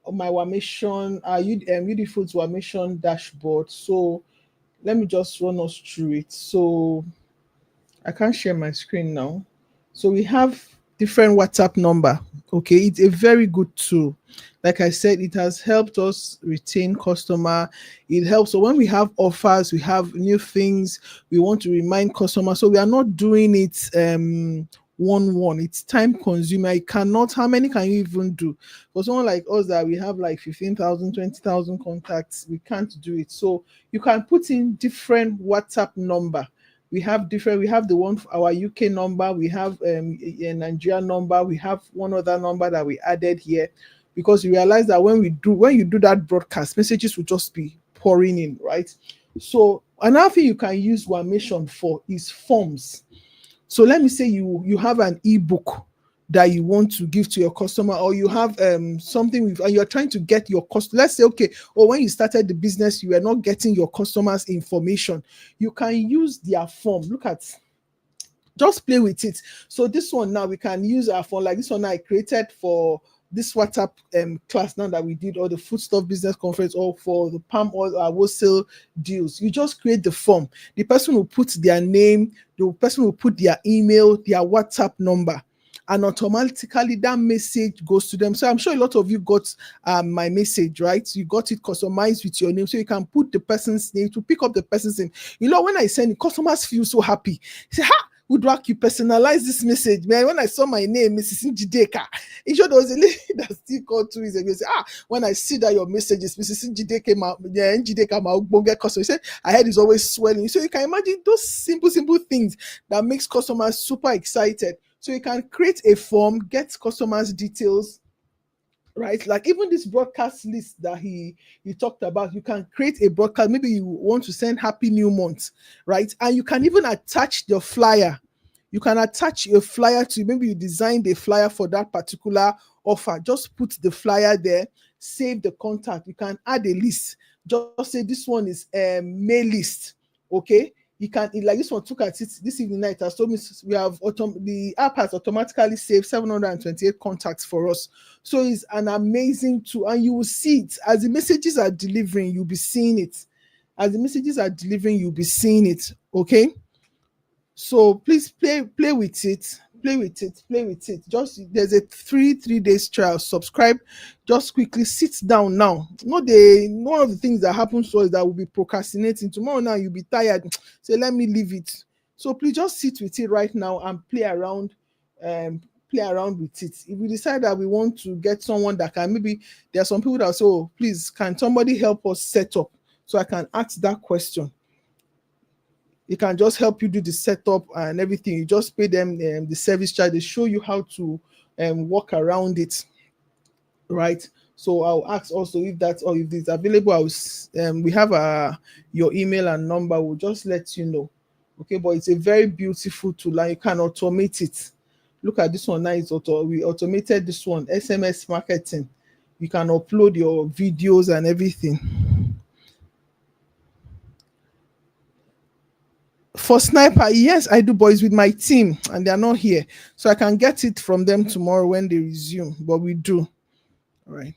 WAmation, Udyfoods WAmation dashboard. So let me just run us through it. So I can't share my screen now. So we have different WhatsApp number. Okay, it's a very good tool. Like I said, it has helped us retain customer. It helps. So when we have offers, we have new things, we want to remind customers. So we are not doing it one. It's time consumer. You cannot. How many can you even do? For someone like us that we have like 15,000, 20,000 contacts, we can't do it. So you can put in different WhatsApp number. We have different, we have the one for our UK number, we have a Nigeria number, we have one other number that we added here, because we realize that when you do that broadcast, messages will just be pouring in, right? So another thing you can use WAmation for is forms. So let me say you have an ebook that you want to give to your customer, or you have something with, and you're trying to get your customer. Let's say, okay, or when you started the business, you were not getting your customers' information. You can use their form. Look at, just play with it. So this one now, we can use our form. Like this one I created for this WhatsApp class now that we did, or the Foodstuff business conference, or for the palm oil wholesale deals. You just create the form. The person will put their name, the person will put their email, their WhatsApp number, and automatically that message goes to them. So I'm sure a lot of you got my message, right? You got it customized with your name, so you can put the person's name to pick up the person's name. You know, when I send it, customers feel so happy. Say, ha, Uduak, you personalize this message, man. When I saw my name, Mrs. Njideka, it sure there was a lady that still called 2 weeks ago. Say, when I see that your message is Mrs. Njideka, Njideka, customer, said, I head is always swelling. So you can imagine those simple things that makes customers super excited. So you can create a form, get customers' details, right? Like even this broadcast list that he talked about, you can create a broadcast. Maybe you want to send Happy New Month, right? And you can even attach the flyer. You can attach a flyer to, maybe you designed a flyer for that particular offer. Just put the flyer there, save the contact. You can add a list. Just say this one is a mail list, okay? You can, like this one, took at it this evening night, has told me we have the app has automatically saved 728 contacts for us. So it's an amazing tool, and you will see it as the messages are delivering. You'll be seeing it as the messages are delivering. You'll be seeing it. Okay. So please play with it. Play with it. Just, there's a three days trial. Subscribe. Just quickly sit down now. One of the things that happens to us that will be procrastinating. Tomorrow now you'll be tired. Say, let me leave it. So please just sit with it right now and play around. Play around with it. If we decide that we want to get someone that can, maybe there are some people that say, oh, please, can somebody help us set up? So I can ask that question. It can just help you do the setup and everything. You just pay them the service charge. They show you how to work around it, right? So I'll ask also if that's, or if it's available. We have your email and number. We'll just let you know. Okay, but it's a very beautiful tool, and you can automate it. Look at this one now. We automated this one, SMS marketing. You can upload your videos and everything. For Sniper, yes, I do, boys, with my team, and they're not here. So I can get it from them tomorrow when they resume, but we do. All right.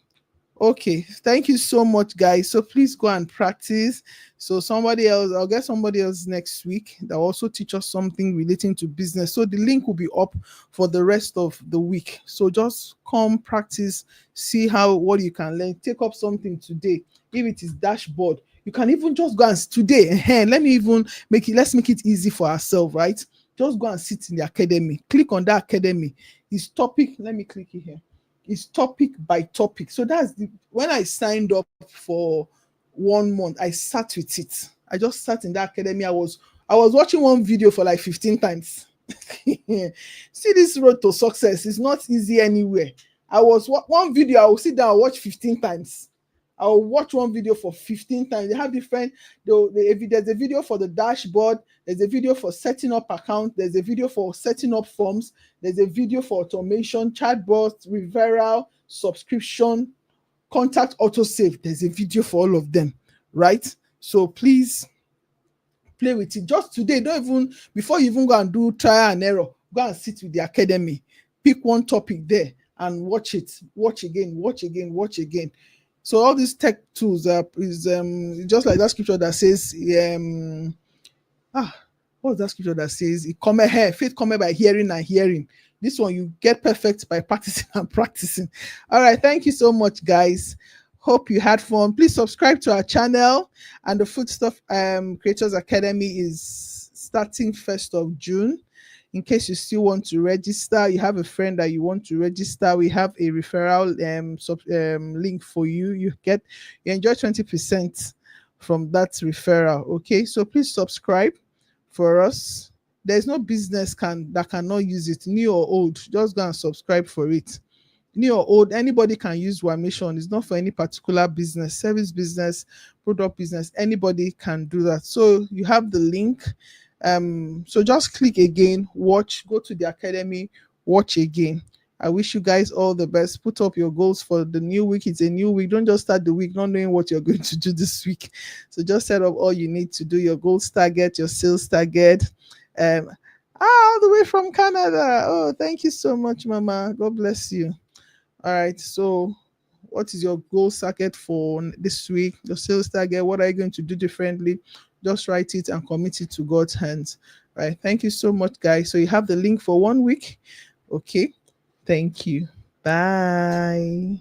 Okay. Thank you so much, guys. So please go and practice. So somebody else, I'll get somebody else next week that will also teach us something relating to business. So the link will be up for the rest of the week. So just come practice, see what you can learn. Take up something today. If it is dashboard, you can even just go and today. Let's make it easy for ourselves, right? Just go and sit in the academy. Click on that academy. It's topic. Let me click it here. It's topic by topic. So that's when I signed up for 1 month, I sat with it. I just sat in that academy. I was watching one video for like 15 times. See, this road to success is not easy anywhere. One video I will sit down and watch 15 times. I'll watch one video for 15 times. They have different, there's a video for the dashboard, there's a video for setting up accounts, there's a video for setting up forms, there's a video for automation, chatbots, referral, subscription, contact autosave. There's a video for all of them, right? So please play with it. Just today, don't even, before you even go and do trial and error, go and sit with the academy, pick one topic there and watch it, watch again, watch again, watch again. So all these tech tools is just like that scripture that says, what's that scripture that says, faith come by hearing and hearing. This one you get perfect by practicing and practicing. All right, thank you so much, guys. Hope you had fun. Please subscribe to our channel, and the Foodstuff Creators Academy is starting 1st of June. In case you still want to register, you have a friend that you want to register, we have a referral link for you. You enjoy 20% from that referral. Okay, so please subscribe for us. There's no business that cannot use it, new or old. Just go and subscribe for it. New or old, anybody can use WAmation. It's not for any particular business, service business, product business. Anybody can do that. So you have the link. So just click again, watch, go to the academy, watch again. I wish you guys all the best. Put up your goals for the new week. It's a new week. Don't just start the week not knowing what you're going to do this week. So just set up all you need to do, your goals target, your sales target. All the way from Canada. Oh, thank you so much, Mama. God bless you. All right. So what is your goal target for this week? Your sales target? What are you going to do differently? Just write it and commit it to God's hands. All right. Thank you so much, guys. So you have the link for 1 week. Okay. Thank you. Bye.